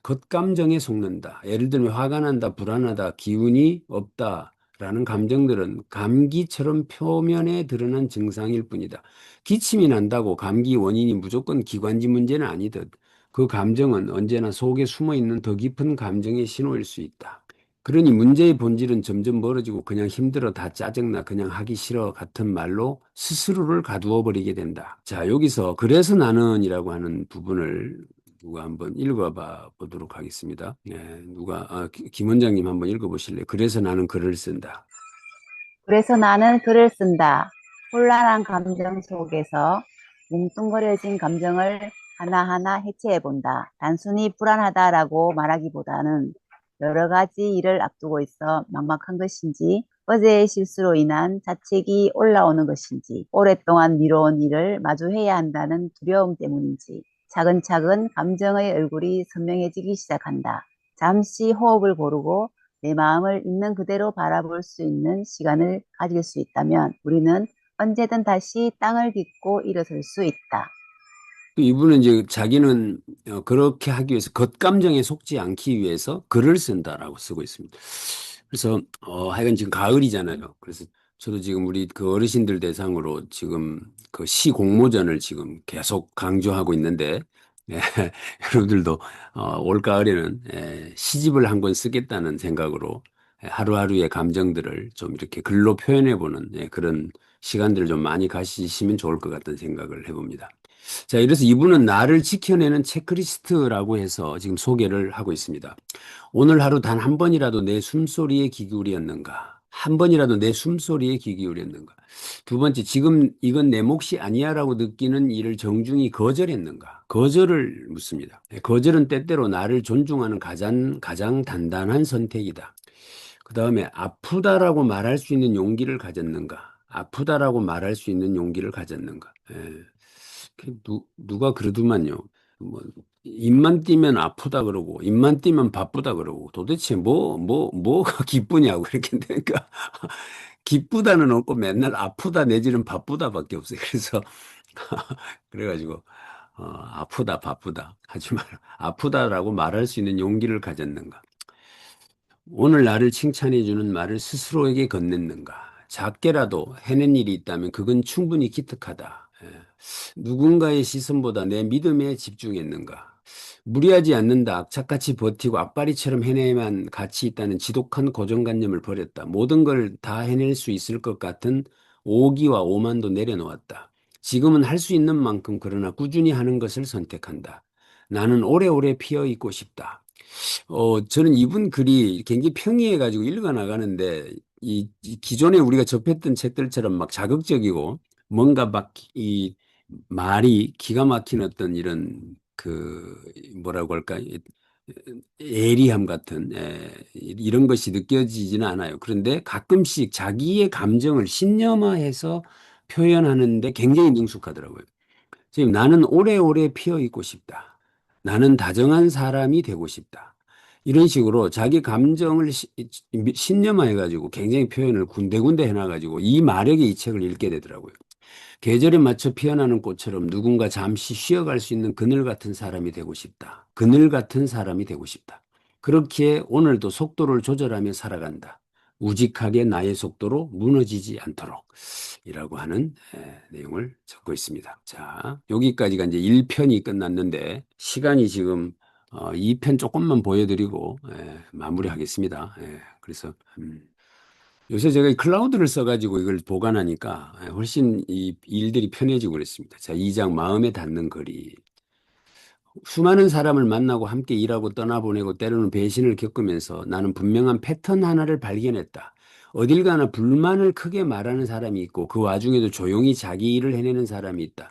겉감정에 속는다. 예를 들면 화가 난다, 불안하다, 기운이 없다. 라는 감정들은 감기처럼 표면에 드러난 증상일 뿐이다. 기침이 난다고 감기 원인이 무조건 기관지 문제는 아니듯 그 감정은 언제나 속에 숨어 있는 더 깊은 감정의 신호일 수 있다. 그러니 문제의 본질은 점점 멀어지고 그냥 힘들어 다 짜증나 그냥 하기 싫어 같은 말로 스스로를 가두어 버리게 된다. 자, 여기서 그래서 나는이라고 하는 부분을 누가 한번 읽어봐 보도록 하겠습니다. 김 원장님 한번 읽어보실래요? 그래서 나는 글을 쓴다. 그래서 나는 글을 쓴다. 혼란한 감정 속에서 뭉뚱그려진 감정을 하나하나 해체해 본다. 단순히 불안하다라고 말하기보다는 여러 가지 일을 앞두고 있어 막막한 것인지, 어제의 실수로 인한 자책이 올라오는 것인지, 오랫동안 미뤄온 일을 마주해야 한다는 두려움 때문인지, 차근차근 감정의 얼굴이 선명해지기 시작한다. 잠시 호흡을 고르고 내 마음을 있는 그대로 바라볼 수 있는 시간을 가질 수 있다면 우리는 언제든 다시 땅을 딛고 일어설 수 있다. 이분은 이제 자기는 그렇게 하기 위해서 겉감정에 속지 않기 위해서 글을 쓴다라고 쓰고 있습니다. 그래서 하여간 지금 가을이잖아요. 그래서 저도 지금 우리 그 어르신들 대상으로 지금 그 시 공모전을 지금 계속 강조하고 있는데 예, 여러분들도 올가을에는 시집을 한권 쓰겠다는 생각으로 하루하루의 감정들을 좀 이렇게 글로 표현해보는 그런 시간들을 좀 많이 가지시면 좋을 것 같다는 생각을 해봅니다. 자, 이래서 이분은 나를 지켜내는 체크리스트라고 해서 지금 소개를 하고 있습니다. 오늘 하루 단 한 번이라도 내 숨소리에 귀 기울였는가? 한 번이라도 내 숨소리에 귀 기울였는가? 두 번째, 지금 이건 내 몫이 아니야라고 느끼는 일을 정중히 거절했는가? 거절을 묻습니다. 거절은 때때로 나를 존중하는 가장 단단한 선택이다. 그 다음에 아프다라고 말할 수 있는 용기를 가졌는가? 아프다라고 말할 수 있는 용기를 가졌는가? 누가 그러더만요. 뭐, 입만 띄면 아프다 그러고, 입만 띄면 바쁘다 그러고, 도대체 뭐가 기쁘냐고, 그렇게 되니까. 기쁘다는 없고 맨날 아프다 내지는 바쁘다밖에 없어요. 그래서, 그래가지고, 아프다, 바쁘다. 하지만, 아프다라고 말할 수 있는 용기를 가졌는가. 오늘 나를 칭찬해주는 말을 스스로에게 건넸는가. 작게라도 해낸 일이 있다면 그건 충분히 기특하다. 누군가의 시선보다 내 믿음에 집중했는가. 무리하지 않는다. 악착같이 버티고 악바리처럼 해내야만 가치 있다는 지독한 고정관념을 버렸다. 모든 걸 다 해낼 수 있을 것 같은 오기와 오만도 내려놓았다. 지금은 할 수 있는 만큼 그러나 꾸준히 하는 것을 선택한다. 나는 오래오래 피어 있고 싶다. 저는 이분 글이 굉장히 평이해가지고 읽어 나가는데, 이 기존에 우리가 접했던 책들처럼 막 자극적이고, 뭔가 막 이 말이 기가 막힌 어떤 이런 뭐라고 할까, 예리함 같은, 이런 것이 느껴지지는 않아요. 그런데 가끔씩 자기의 감정을 신념화해서 표현하는데 굉장히 능숙하더라고요. 지금 나는 오래오래 피어 있고 싶다. 나는 다정한 사람이 되고 싶다. 이런 식으로 자기 감정을 신념화해가지고 굉장히 표현을 군데군데 해놔가지고 이 마력의 이 책을 읽게 되더라고요. 계절에 맞춰 피어나는 꽃처럼 누군가 잠시 쉬어갈 수 있는 그늘 같은 사람이 되고 싶다. 그늘 같은 사람이 되고 싶다. 그렇기에 오늘도 속도를 조절하며 살아간다. 우직하게 나의 속도로 무너지지 않도록. 이라고 하는 내용을 적고 있습니다. 자, 여기까지가 이제 1편이 끝났는데, 시간이 지금 2편 조금만 보여드리고 마무리하겠습니다. 그래서 요새 제가 이 클라우드를 써가지고 이걸 보관하니까 훨씬 이 일들이 편해지고 그랬습니다. 자, 2장 마음에 닿는 글이 수많은 사람을 만나고 함께 일하고 떠나보내고 때로는 배신을 겪으면서 나는 분명한 패턴 하나를 발견했다. 어딜 가나 불만을 크게 말하는 사람이 있고 그 와중에도 조용히 자기 일을 해내는 사람이 있다.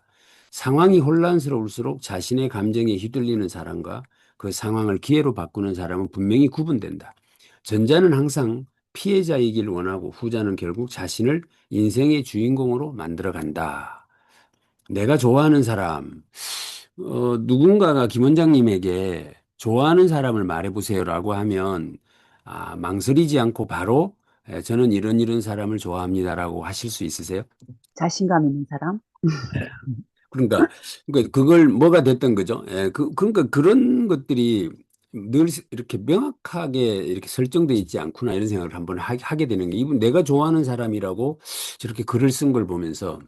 상황이 혼란스러울수록 자신의 감정에 휘둘리는 사람과 그 상황을 기회로 바꾸는 사람은 분명히 구분된다. 전자는 항상 피해자이길 원하고 후자는 결국 자신을 인생의 주인공으로 만들어 간다. 내가 좋아하는 사람, 누군가가 김 원장님에게 좋아하는 사람을 말해보세요라고 하면, 망설이지 않고 바로, 저는 이런 사람을 좋아합니다라고 하실 수 있으세요? 자신감 있는 사람? 그러니까, 그걸 뭐가 됐던 거죠. 그러니까 그런 것들이 늘 이렇게 명확하게 이렇게 설정되어 있지 않구나 이런 생각을 한번 하게 되는 게 이분 내가 좋아하는 사람이라고 저렇게 글을 쓴 걸 보면서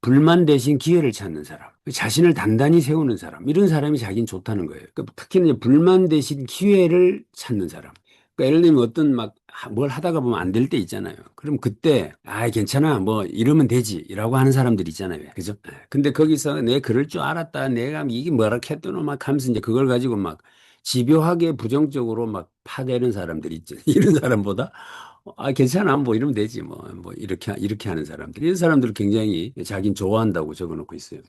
불만 대신 기회를 찾는 사람, 자신을 단단히 세우는 사람, 이런 사람이 자기는 좋다는 거예요. 그러니까 특히는 이제 불만 대신 기회를 찾는 사람. 그러니까 예를 들면 어떤 막 뭘 하다가 보면 안 될 때 있잖아요. 그럼 그때 괜찮아 뭐 이러면 되지라고 하는 사람들 있잖아요. 그죠? 근데 거기서 내 그럴 줄 알았다. 내가 이게 뭐라 했더노 막 하면서 이제 그걸 가지고 막 집요하게 부정적으로 막 파대는 사람들 있죠. 이런 사람보다 괜찮아 뭐 이러면 되지 뭐 이렇게 하는 사람들 이런 사람들을 굉장히 자긴 좋아한다고 적어놓고 있어요.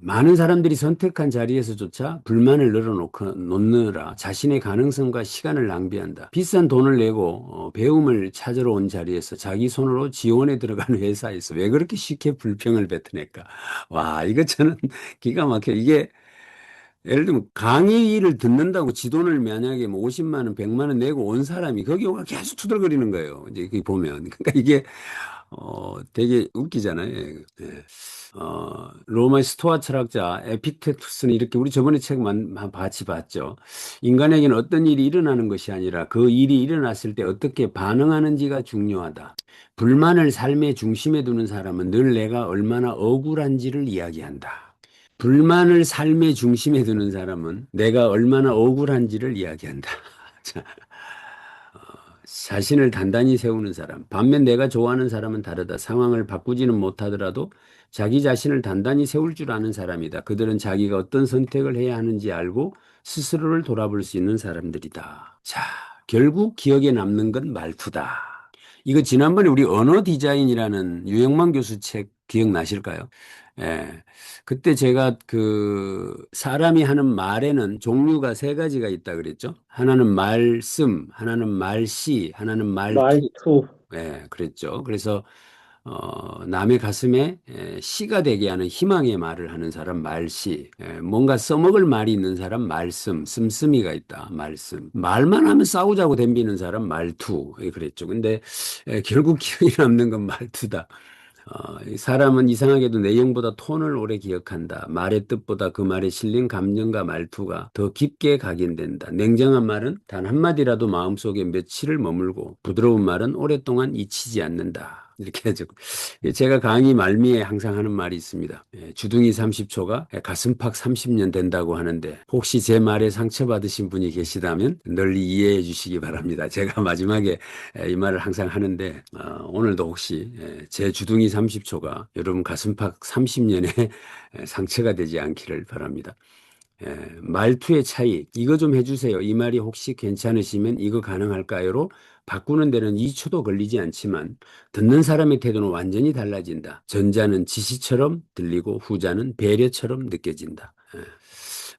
많은 사람들이 선택한 자리에서조차 불만을 놓느라 자신의 가능성과 시간을 낭비한다. 비싼 돈을 내고 배움을 찾으러 온 자리에서 자기 손으로 지원에 들어간 회사에서 왜 그렇게 쉽게 불평을 뱉어낼까? 와, 이거 저는 기가 막혀. 이게 예를 들면 강의를 듣는다고 지 돈을 만약에 뭐 50만 원, 100만 원 내고 온 사람이 거기 오가 계속 투덜거리는 거예요. 이제 그 보면. 그러니까 이게 되게 웃기잖아요. 예. 로마의 스토아 철학자 에피테투스는 이렇게 우리 저번에 책만 같이 봤죠. 인간에게는 어떤 일이 일어나는 것이 아니라 그 일이 일어났을 때 어떻게 반응하는지가 중요하다. 불만을 삶의 중심에 두는 사람은 늘 내가 얼마나 억울한지를 이야기한다. 불만을 삶의 중심에 두는 사람은 내가 얼마나 억울한지를 이야기한다. 자, 자신을 단단히 세우는 사람. 반면 내가 좋아하는 사람은 다르다. 상황을 바꾸지는 못하더라도 자기 자신을 단단히 세울 줄 아는 사람이다. 그들은 자기가 어떤 선택을 해야 하는지 알고 스스로를 돌아볼 수 있는 사람들이다. 자, 결국 기억에 남는 건 말투다. 이거 지난번에 우리 언어 디자인이라는 유영만 교수 책 기억나실까요? 예. 그때 제가 그 사람이 하는 말에는 종류가 세 가지가 있다 그랬죠. 하나는 말씀, 하나는 말씨, 하나는 말투. 말투. 예, 그랬죠. 그래서 남의 가슴에 씨가 되게 하는 희망의 말을 하는 사람 말씨, 뭔가 써먹을 말이 있는 사람 말씀, 씀씀이가 있다 말씀, 말만 하면 싸우자고 덤비는 사람 말투, 그랬죠. 근데 결국 기억에 남는 건 말투다. 이 사람은 이상하게도 내용보다 톤을 오래 기억한다. 말의 뜻보다 그 말에 실린 감정과 말투가 더 깊게 각인된다. 냉정한 말은 단 한마디라도 마음속에 며칠을 머물고 부드러운 말은 오랫동안 잊히지 않는다. 이렇게 해서 제가 강의 말미에 항상 하는 말이 있습니다. 주둥이 30초가 가슴팍 30년 된다고 하는데 혹시 제 말에 상처받으신 분이 계시다면 널리 이해해 주시기 바랍니다. 제가 마지막에 이 말을 항상 하는데 오늘도 혹시 제 주둥이 30초가 여러분 가슴팍 30년의 상처가 되지 않기를 바랍니다. 말투의 차이, 이거 좀 해주세요. 이 말이 혹시 괜찮으시면 이거 가능할까요?로 바꾸는 데는 2초도 걸리지 않지만 듣는 사람의 태도는 완전히 달라진다. 전자는 지시처럼 들리고 후자는 배려처럼 느껴진다.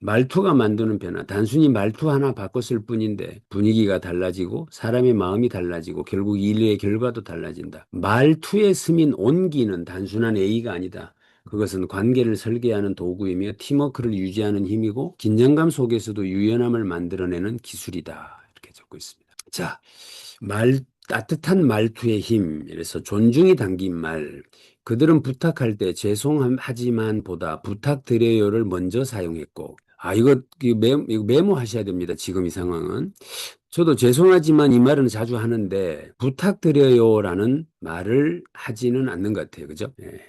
말투가 만드는 변화, 단순히 말투 하나 바꿨을 뿐인데 분위기가 달라지고 사람의 마음이 달라지고 결국 일의 결과도 달라진다. 말투에 스민 온기는 단순한 A가 아니다. 그것은 관계를 설계하는 도구이며 팀워크를 유지하는 힘이고 긴장감 속에서도 유연함을 만들어내는 기술이다. 이렇게 적고 있습니다. 자, 따뜻한 말투의 힘. 이래서 존중이 담긴 말. 그들은 부탁할 때 죄송하지만 보다 부탁드려요를 먼저 사용했고, 이거 메모하셔야 됩니다. 지금 이 상황은. 저도 죄송하지만 이 말은 자주 하는데, 부탁드려요라는 말을 하지는 않는 것 같아요. 그죠? 예.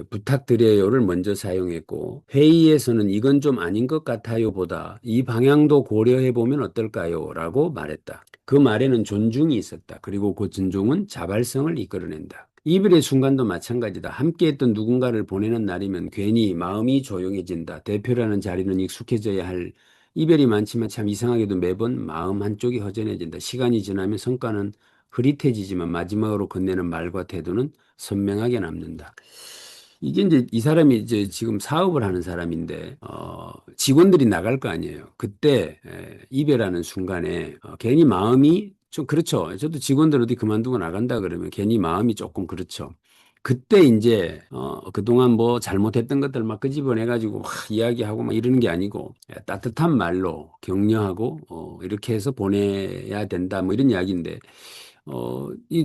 부탁드려요를 먼저 사용했고, 회의에서는 이건 좀 아닌 것 같아요 보다 이 방향도 고려해 보면 어떨까요? 라고 말했다. 그 말에는 존중이 있었다. 그리고 그 존중은 자발성을 이끌어낸다. 이별의 순간도 마찬가지다. 함께했던 누군가를 보내는 날이면 괜히 마음이 조용해진다. 대표라는 자리는 익숙해져야 할 이별이 많지만 참 이상하게도 매번 마음 한쪽이 허전해진다. 시간이 지나면 성과는 흐릿해지지만 마지막으로 건네는 말과 태도는 선명하게 남는다. 이게 이제 이 사람이 이제 지금 사업을 하는 사람인데, 직원들이 나갈 거 아니에요. 그때, 이별하는 순간에, 괜히 마음이 좀 그렇죠. 저도 직원들 어디 그만두고 나간다 그러면 괜히 마음이 조금 그렇죠. 그때 이제, 그동안 뭐 잘못했던 것들 막 끄집어내가지고 막 이야기하고 막 이러는 게 아니고, 따뜻한 말로 격려하고, 이렇게 해서 보내야 된다. 뭐 이런 이야기인데,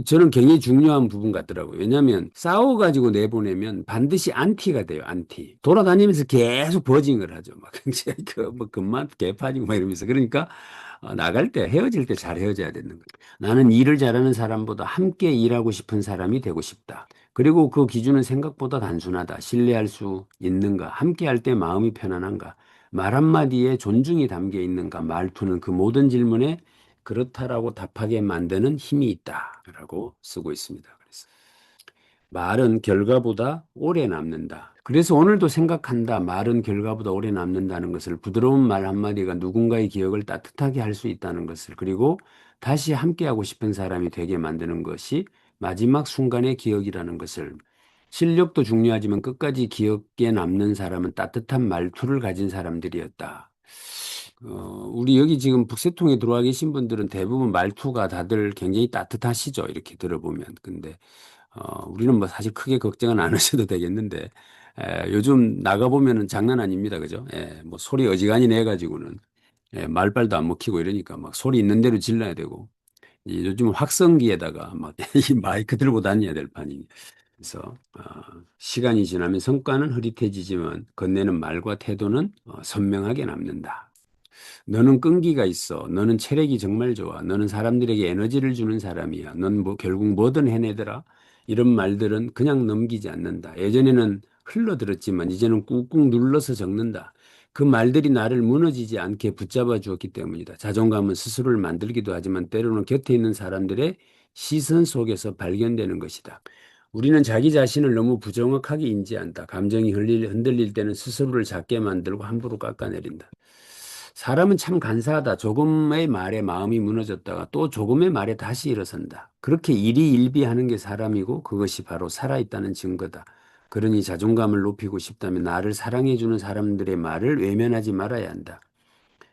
저는 굉장히 중요한 부분 같더라고요. 왜냐하면 싸워가지고 내보내면 반드시 안티가 돼요, 안티. 돌아다니면서 계속 버징을 하죠. 막, 뭐, 금만 개판이고 막 이러면서. 그러니까, 나갈 때, 헤어질 때 잘 헤어져야 되는 거예요. 나는 일을 잘하는 사람보다 함께 일하고 싶은 사람이 되고 싶다. 그리고 그 기준은 생각보다 단순하다. 신뢰할 수 있는가? 함께 할 때 마음이 편안한가? 말 한마디에 존중이 담겨 있는가? 말투는 그 모든 질문에 그렇다라고 답하게 만드는 힘이 있다라고 쓰고 있습니다. 그래서 말은 결과보다 오래 남는다. 그래서 오늘도 생각한다. 말은 결과보다 오래 남는다는 것을 부드러운 말 한마디가 누군가의 기억을 따뜻하게 할 수 있다는 것을 그리고 다시 함께하고 싶은 사람이 되게 만드는 것이 마지막 순간의 기억이라는 것을 실력도 중요하지만 끝까지 기억에 남는 사람은 따뜻한 말투를 가진 사람들이었다. 우리 여기 지금 북새통에 들어와 계신 분들은 대부분 말투가 다들 굉장히 따뜻하시죠. 이렇게 들어보면. 근데, 우리는 뭐 사실 크게 걱정은 안 하셔도 되겠는데, 요즘 나가보면은 장난 아닙니다. 그죠? 뭐 소리 어지간히 내가지고는, 말빨도 안 먹히고 이러니까 막 소리 있는 대로 질러야 되고, 요즘 확성기에다가 막 이 마이크 들고 다녀야 될 판이. 그래서, 시간이 지나면 성과는 흐릿해지지만 건네는 말과 태도는 선명하게 남는다. 너는 끈기가 있어. 너는 체력이 정말 좋아. 너는 사람들에게 에너지를 주는 사람이야. 넌 뭐 결국 뭐든 해내더라. 이런 말들은 그냥 넘기지 않는다. 예전에는 흘러들었지만 이제는 꾹꾹 눌러서 적는다. 그 말들이 나를 무너지지 않게 붙잡아 주었기 때문이다. 자존감은 스스로를 만들기도 하지만 때로는 곁에 있는 사람들의 시선 속에서 발견되는 것이다. 우리는 자기 자신을 너무 부정확하게 인지한다. 감정이 흔들릴 때는 스스로를 작게 만들고 함부로 깎아내린다. 사람은 참 간사하다. 조금의 말에 마음이 무너졌다가 또 조금의 말에 다시 일어선다. 그렇게 일희일비하는 게 사람이고 그것이 바로 살아있다는 증거다. 그러니 자존감을 높이고 싶다면 나를 사랑해주는 사람들의 말을 외면하지 말아야 한다.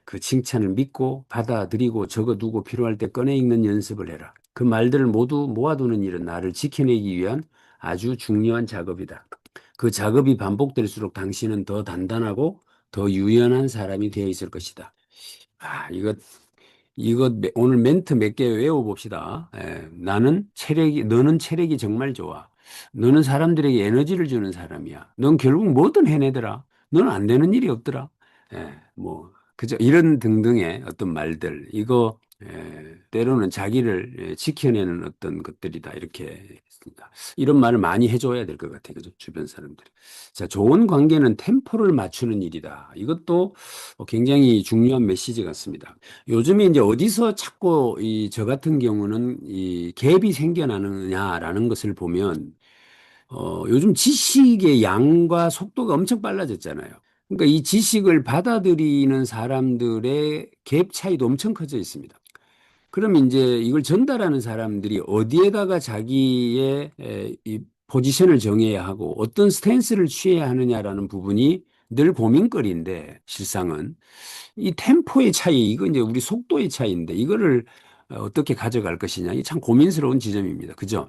그 칭찬을 믿고 받아들이고 적어두고 필요할 때 꺼내 읽는 연습을 해라. 그 말들을 모두 모아두는 일은 나를 지켜내기 위한 아주 중요한 작업이다. 그 작업이 반복될수록 당신은 더 단단하고 더 유연한 사람이 되어 있을 것이다. 오늘 멘트 몇 개 외워봅시다. 너는 체력이 정말 좋아. 너는 사람들에게 에너지를 주는 사람이야. 넌 결국 뭐든 해내더라. 너는 안 되는 일이 없더라. 그죠? 이런 등등의 어떤 말들. 때로는 자기를 지켜내는 어떤 것들이다. 이렇게 했습니다. 이런 말을 많이 해줘야 될 것 같아요. 그죠? 주변 사람들이. 자, 좋은 관계는 템포를 맞추는 일이다. 이것도 굉장히 중요한 메시지 같습니다. 요즘에 이제 어디서 자꾸 저 같은 경우는 이 갭이 생겨나느냐라는 것을 보면, 요즘 지식의 양과 속도가 엄청 빨라졌잖아요. 그러니까 이 지식을 받아들이는 사람들의 갭 차이도 엄청 커져 있습니다. 그럼 이제 이걸 전달하는 사람들이 어디에다가 자기의 이 포지션을 정해야 하고 어떤 스탠스를 취해야 하느냐라는 부분이 늘 고민거리인데 실상은 이 템포의 차이, 이거 이제 우리 속도의 차이인데 이거를 어떻게 가져갈 것이냐, 이 참 고민스러운 지점입니다. 그죠?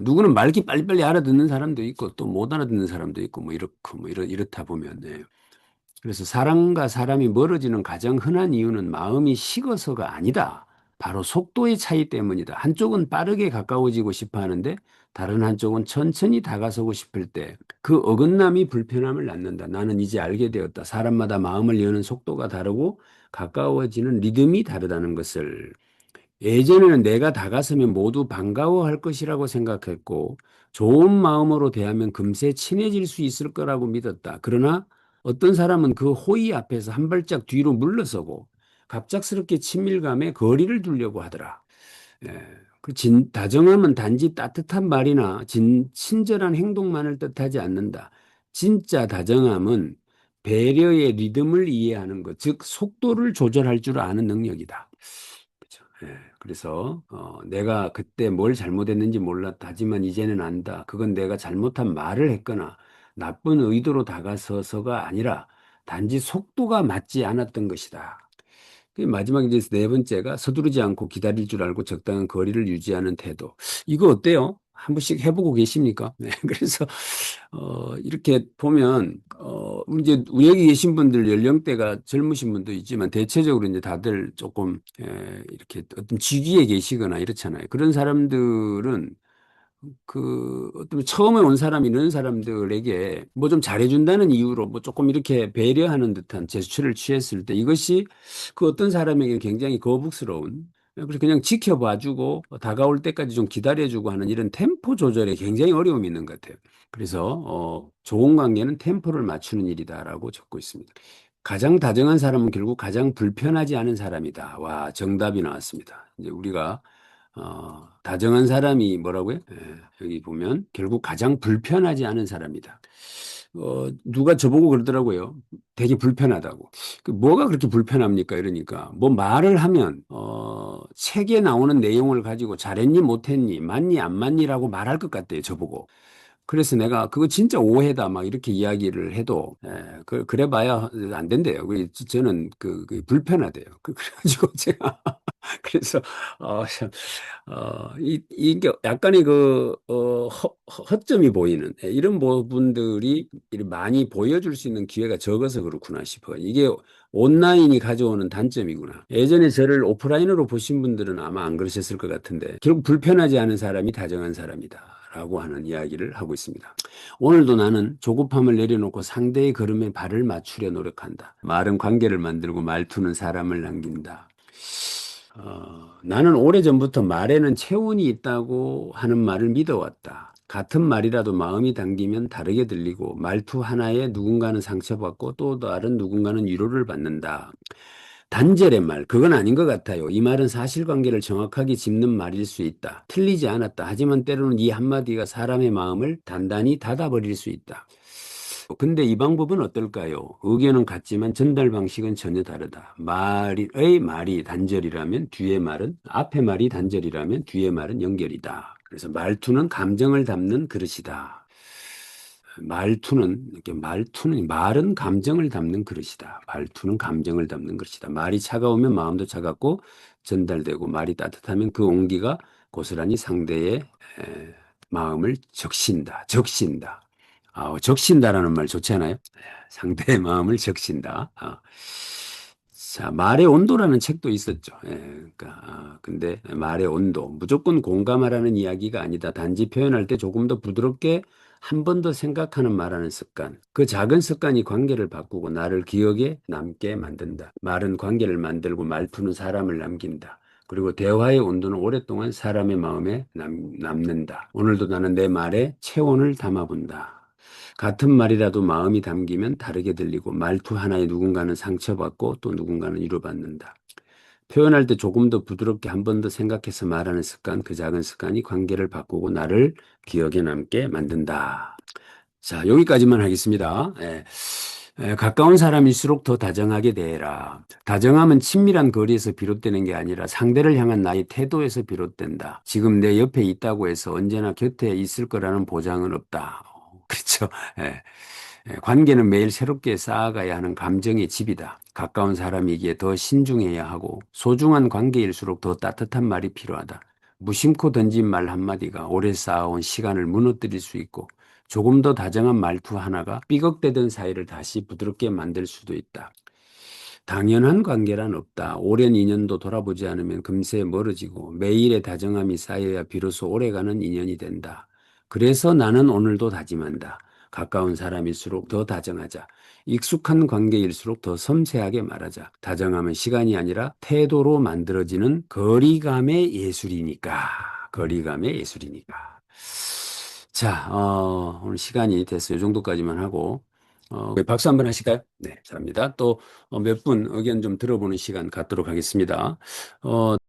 누구는 말기 빨리빨리 알아듣는 사람도 있고 또 못 알아듣는 사람도 있고 뭐 이렇고 뭐 이렇다 보면 그래서 사람과 사람이 멀어지는 가장 흔한 이유는 마음이 식어서가 아니다. 바로 속도의 차이 때문이다. 한쪽은 빠르게 가까워지고 싶어 하는데 다른 한쪽은 천천히 다가서고 싶을 때 그 어긋남이 불편함을 낳는다. 나는 이제 알게 되었다. 사람마다 마음을 여는 속도가 다르고 가까워지는 리듬이 다르다는 것을. 예전에는 내가 다가서면 모두 반가워할 것이라고 생각했고, 좋은 마음으로 대하면 금세 친해질 수 있을 거라고 믿었다. 그러나 어떤 사람은 그 호의 앞에서 한 발짝 뒤로 물러서고, 갑작스럽게 친밀감에 거리를 두려고 하더라. 예, 다정함은 단지 따뜻한 말이나 친절한 행동만을 뜻하지 않는다. 진짜 다정함은 배려의 리듬을 이해하는 것, 즉 속도를 조절할 줄 아는 능력이다. 그죠. 예, 그래서 내가 그때 뭘 잘못했는지 몰랐다. 하지만 이제는 안다. 그건 내가 잘못한 말을 했거나 나쁜 의도로 다가서서가 아니라 단지 속도가 맞지 않았던 것이다. 그 마지막 이제 네 번째가 서두르지 않고 기다릴 줄 알고 적당한 거리를 유지하는 태도. 이거 어때요? 한 번씩 해보고 계십니까? 네, 그래서 이렇게 보면 이제 여기 계신 분들 연령대가 젊으신 분도 있지만 대체적으로 이제 다들 조금 이렇게 어떤 직위에 계시거나 이렇잖아요. 그런 사람들은 어떤 처음에 온 사람이 이런 사람들에게 뭐 좀 잘해준다는 이유로 뭐 조금 이렇게 배려하는 듯한 제스처를 취했을 때 이것이 그 어떤 사람에게 굉장히 거북스러운, 그래서 그냥 지켜봐주고 다가올 때까지 좀 기다려주고 하는 이런 템포 조절에 굉장히 어려움이 있는 것 같아요. 그래서 좋은 관계는 템포를 맞추는 일이다라고 적고 있습니다. 가장 다정한 사람은 결국 가장 불편하지 않은 사람이다. 와, 정답이 나왔습니다. 이제 우리가 다정한 사람이 뭐라고요? 여기 보면 결국 가장 불편하지 않은 사람이다. 누가 저보고 그러더라고요. 되게 불편하다고. 뭐가 그렇게 불편합니까? 이러니까 뭐 말을 하면 책에 나오는 내용을 가지고 잘했니 못했니 맞니 안 맞니라고 말할 것 같대요. 저보고. 그래서 내가 그거 진짜 오해다 막 이렇게 이야기를 해도 그래봐야 안 된대요. 저는 불편하대요. 그래가지고 제가 그래서 참, 이게 약간의 허점이 보이는 이런 부분들이 많이 보여줄 수 있는 기회가 적어서 그렇구나 싶어요. 이게 온라인이 가져오는 단점이구나. 예전에 저를 오프라인으로 보신 분들은 아마 안 그러셨을 것 같은데 결국 불편하지 않은 사람이 다정한 사람이다. 라고 하는 이야기를 하고 있습니다. 오늘도 나는 조급함을 내려놓고 상대의 걸음에 발을 맞추려 노력한다. 말은 관계를 만들고 말투는 사람을 남긴다. 나는 오래전부터 말에는 체온이 있다고 하는 말을 믿어왔다. 같은 말이라도 마음이 담기면 다르게 들리고 말투 하나에 누군가는 상처받고 또 다른 누군가는 위로를 받는다. 단절의 말, 그건 아닌 것 같아요. 이 말은 사실관계를 정확하게 짚는 말일 수 있다. 틀리지 않았다. 하지만 때로는 이 한마디가 사람의 마음을 단단히 닫아버릴 수 있다. 근데 이 방법은 어떨까요? 의견은 같지만 전달 방식은 전혀 다르다. 말이 단절이라면 뒤의 말은, 앞의 말이 단절이라면 뒤의 말은 연결이다. 그래서 말투는 감정을 담는 그릇이다. 말은 감정을 담는 그릇이다. 말투는 감정을 담는 그릇이다. 말이 차가우면 마음도 차갑고 전달되고 말이 따뜻하면 그 온기가 고스란히 상대의 마음을 적신다. 적신다라는 말 좋지 않아요? 상대의 마음을 적신다. 자, 말의 온도라는 책도 있었죠. 근데 말의 온도, 무조건 공감하라는 이야기가 아니다. 단지 표현할 때 조금 더 부드럽게 한 번 더 생각하는 말하는 습관. 그 작은 습관이 관계를 바꾸고 나를 기억에 남게 만든다. 말은 관계를 만들고 말투는 사람을 남긴다. 그리고 대화의 온도는 오랫동안 사람의 마음에 남는다. 오늘도 나는 내 말에 체온을 담아본다. 같은 말이라도 마음이 담기면 다르게 들리고 말투 하나에 누군가는 상처받고 또 누군가는 위로받는다. 표현할 때 조금 더 부드럽게 한 번 더 생각해서 말하는 습관, 그 작은 습관이 관계를 바꾸고 나를 기억에 남게 만든다. 자, 여기까지만 하겠습니다. 가까운 사람일수록 더 다정하게 대해라. 다정함은 친밀한 거리에서 비롯되는 게 아니라 상대를 향한 나의 태도에서 비롯된다. 지금 내 옆에 있다고 해서 언제나 곁에 있을 거라는 보장은 없다. 그렇죠. 예. 관계는 매일 새롭게 쌓아가야 하는 감정의 집이다. 가까운 사람이기에 더 신중해야 하고 소중한 관계일수록 더 따뜻한 말이 필요하다. 무심코 던진 말 한마디가 오래 쌓아온 시간을 무너뜨릴 수 있고 조금 더 다정한 말투 하나가 삐걱대던 사이를 다시 부드럽게 만들 수도 있다. 당연한 관계란 없다. 오랜 인연도 돌아보지 않으면 금세 멀어지고 매일의 다정함이 쌓여야 비로소 오래가는 인연이 된다. 그래서 나는 오늘도 다짐한다. 가까운 사람일수록 더 다정하자. 익숙한 관계일수록 더 섬세하게 말하자. 다정함은 시간이 아니라 태도로 만들어지는 거리감의 예술이니까. 거리감의 예술이니까. 자, 오늘 시간이 됐어요. 이 정도까지만 하고. 박수 한번 하실까요? 네, 감사합니다. 또 몇 분 의견 좀 들어보는 시간 갖도록 하겠습니다. 어,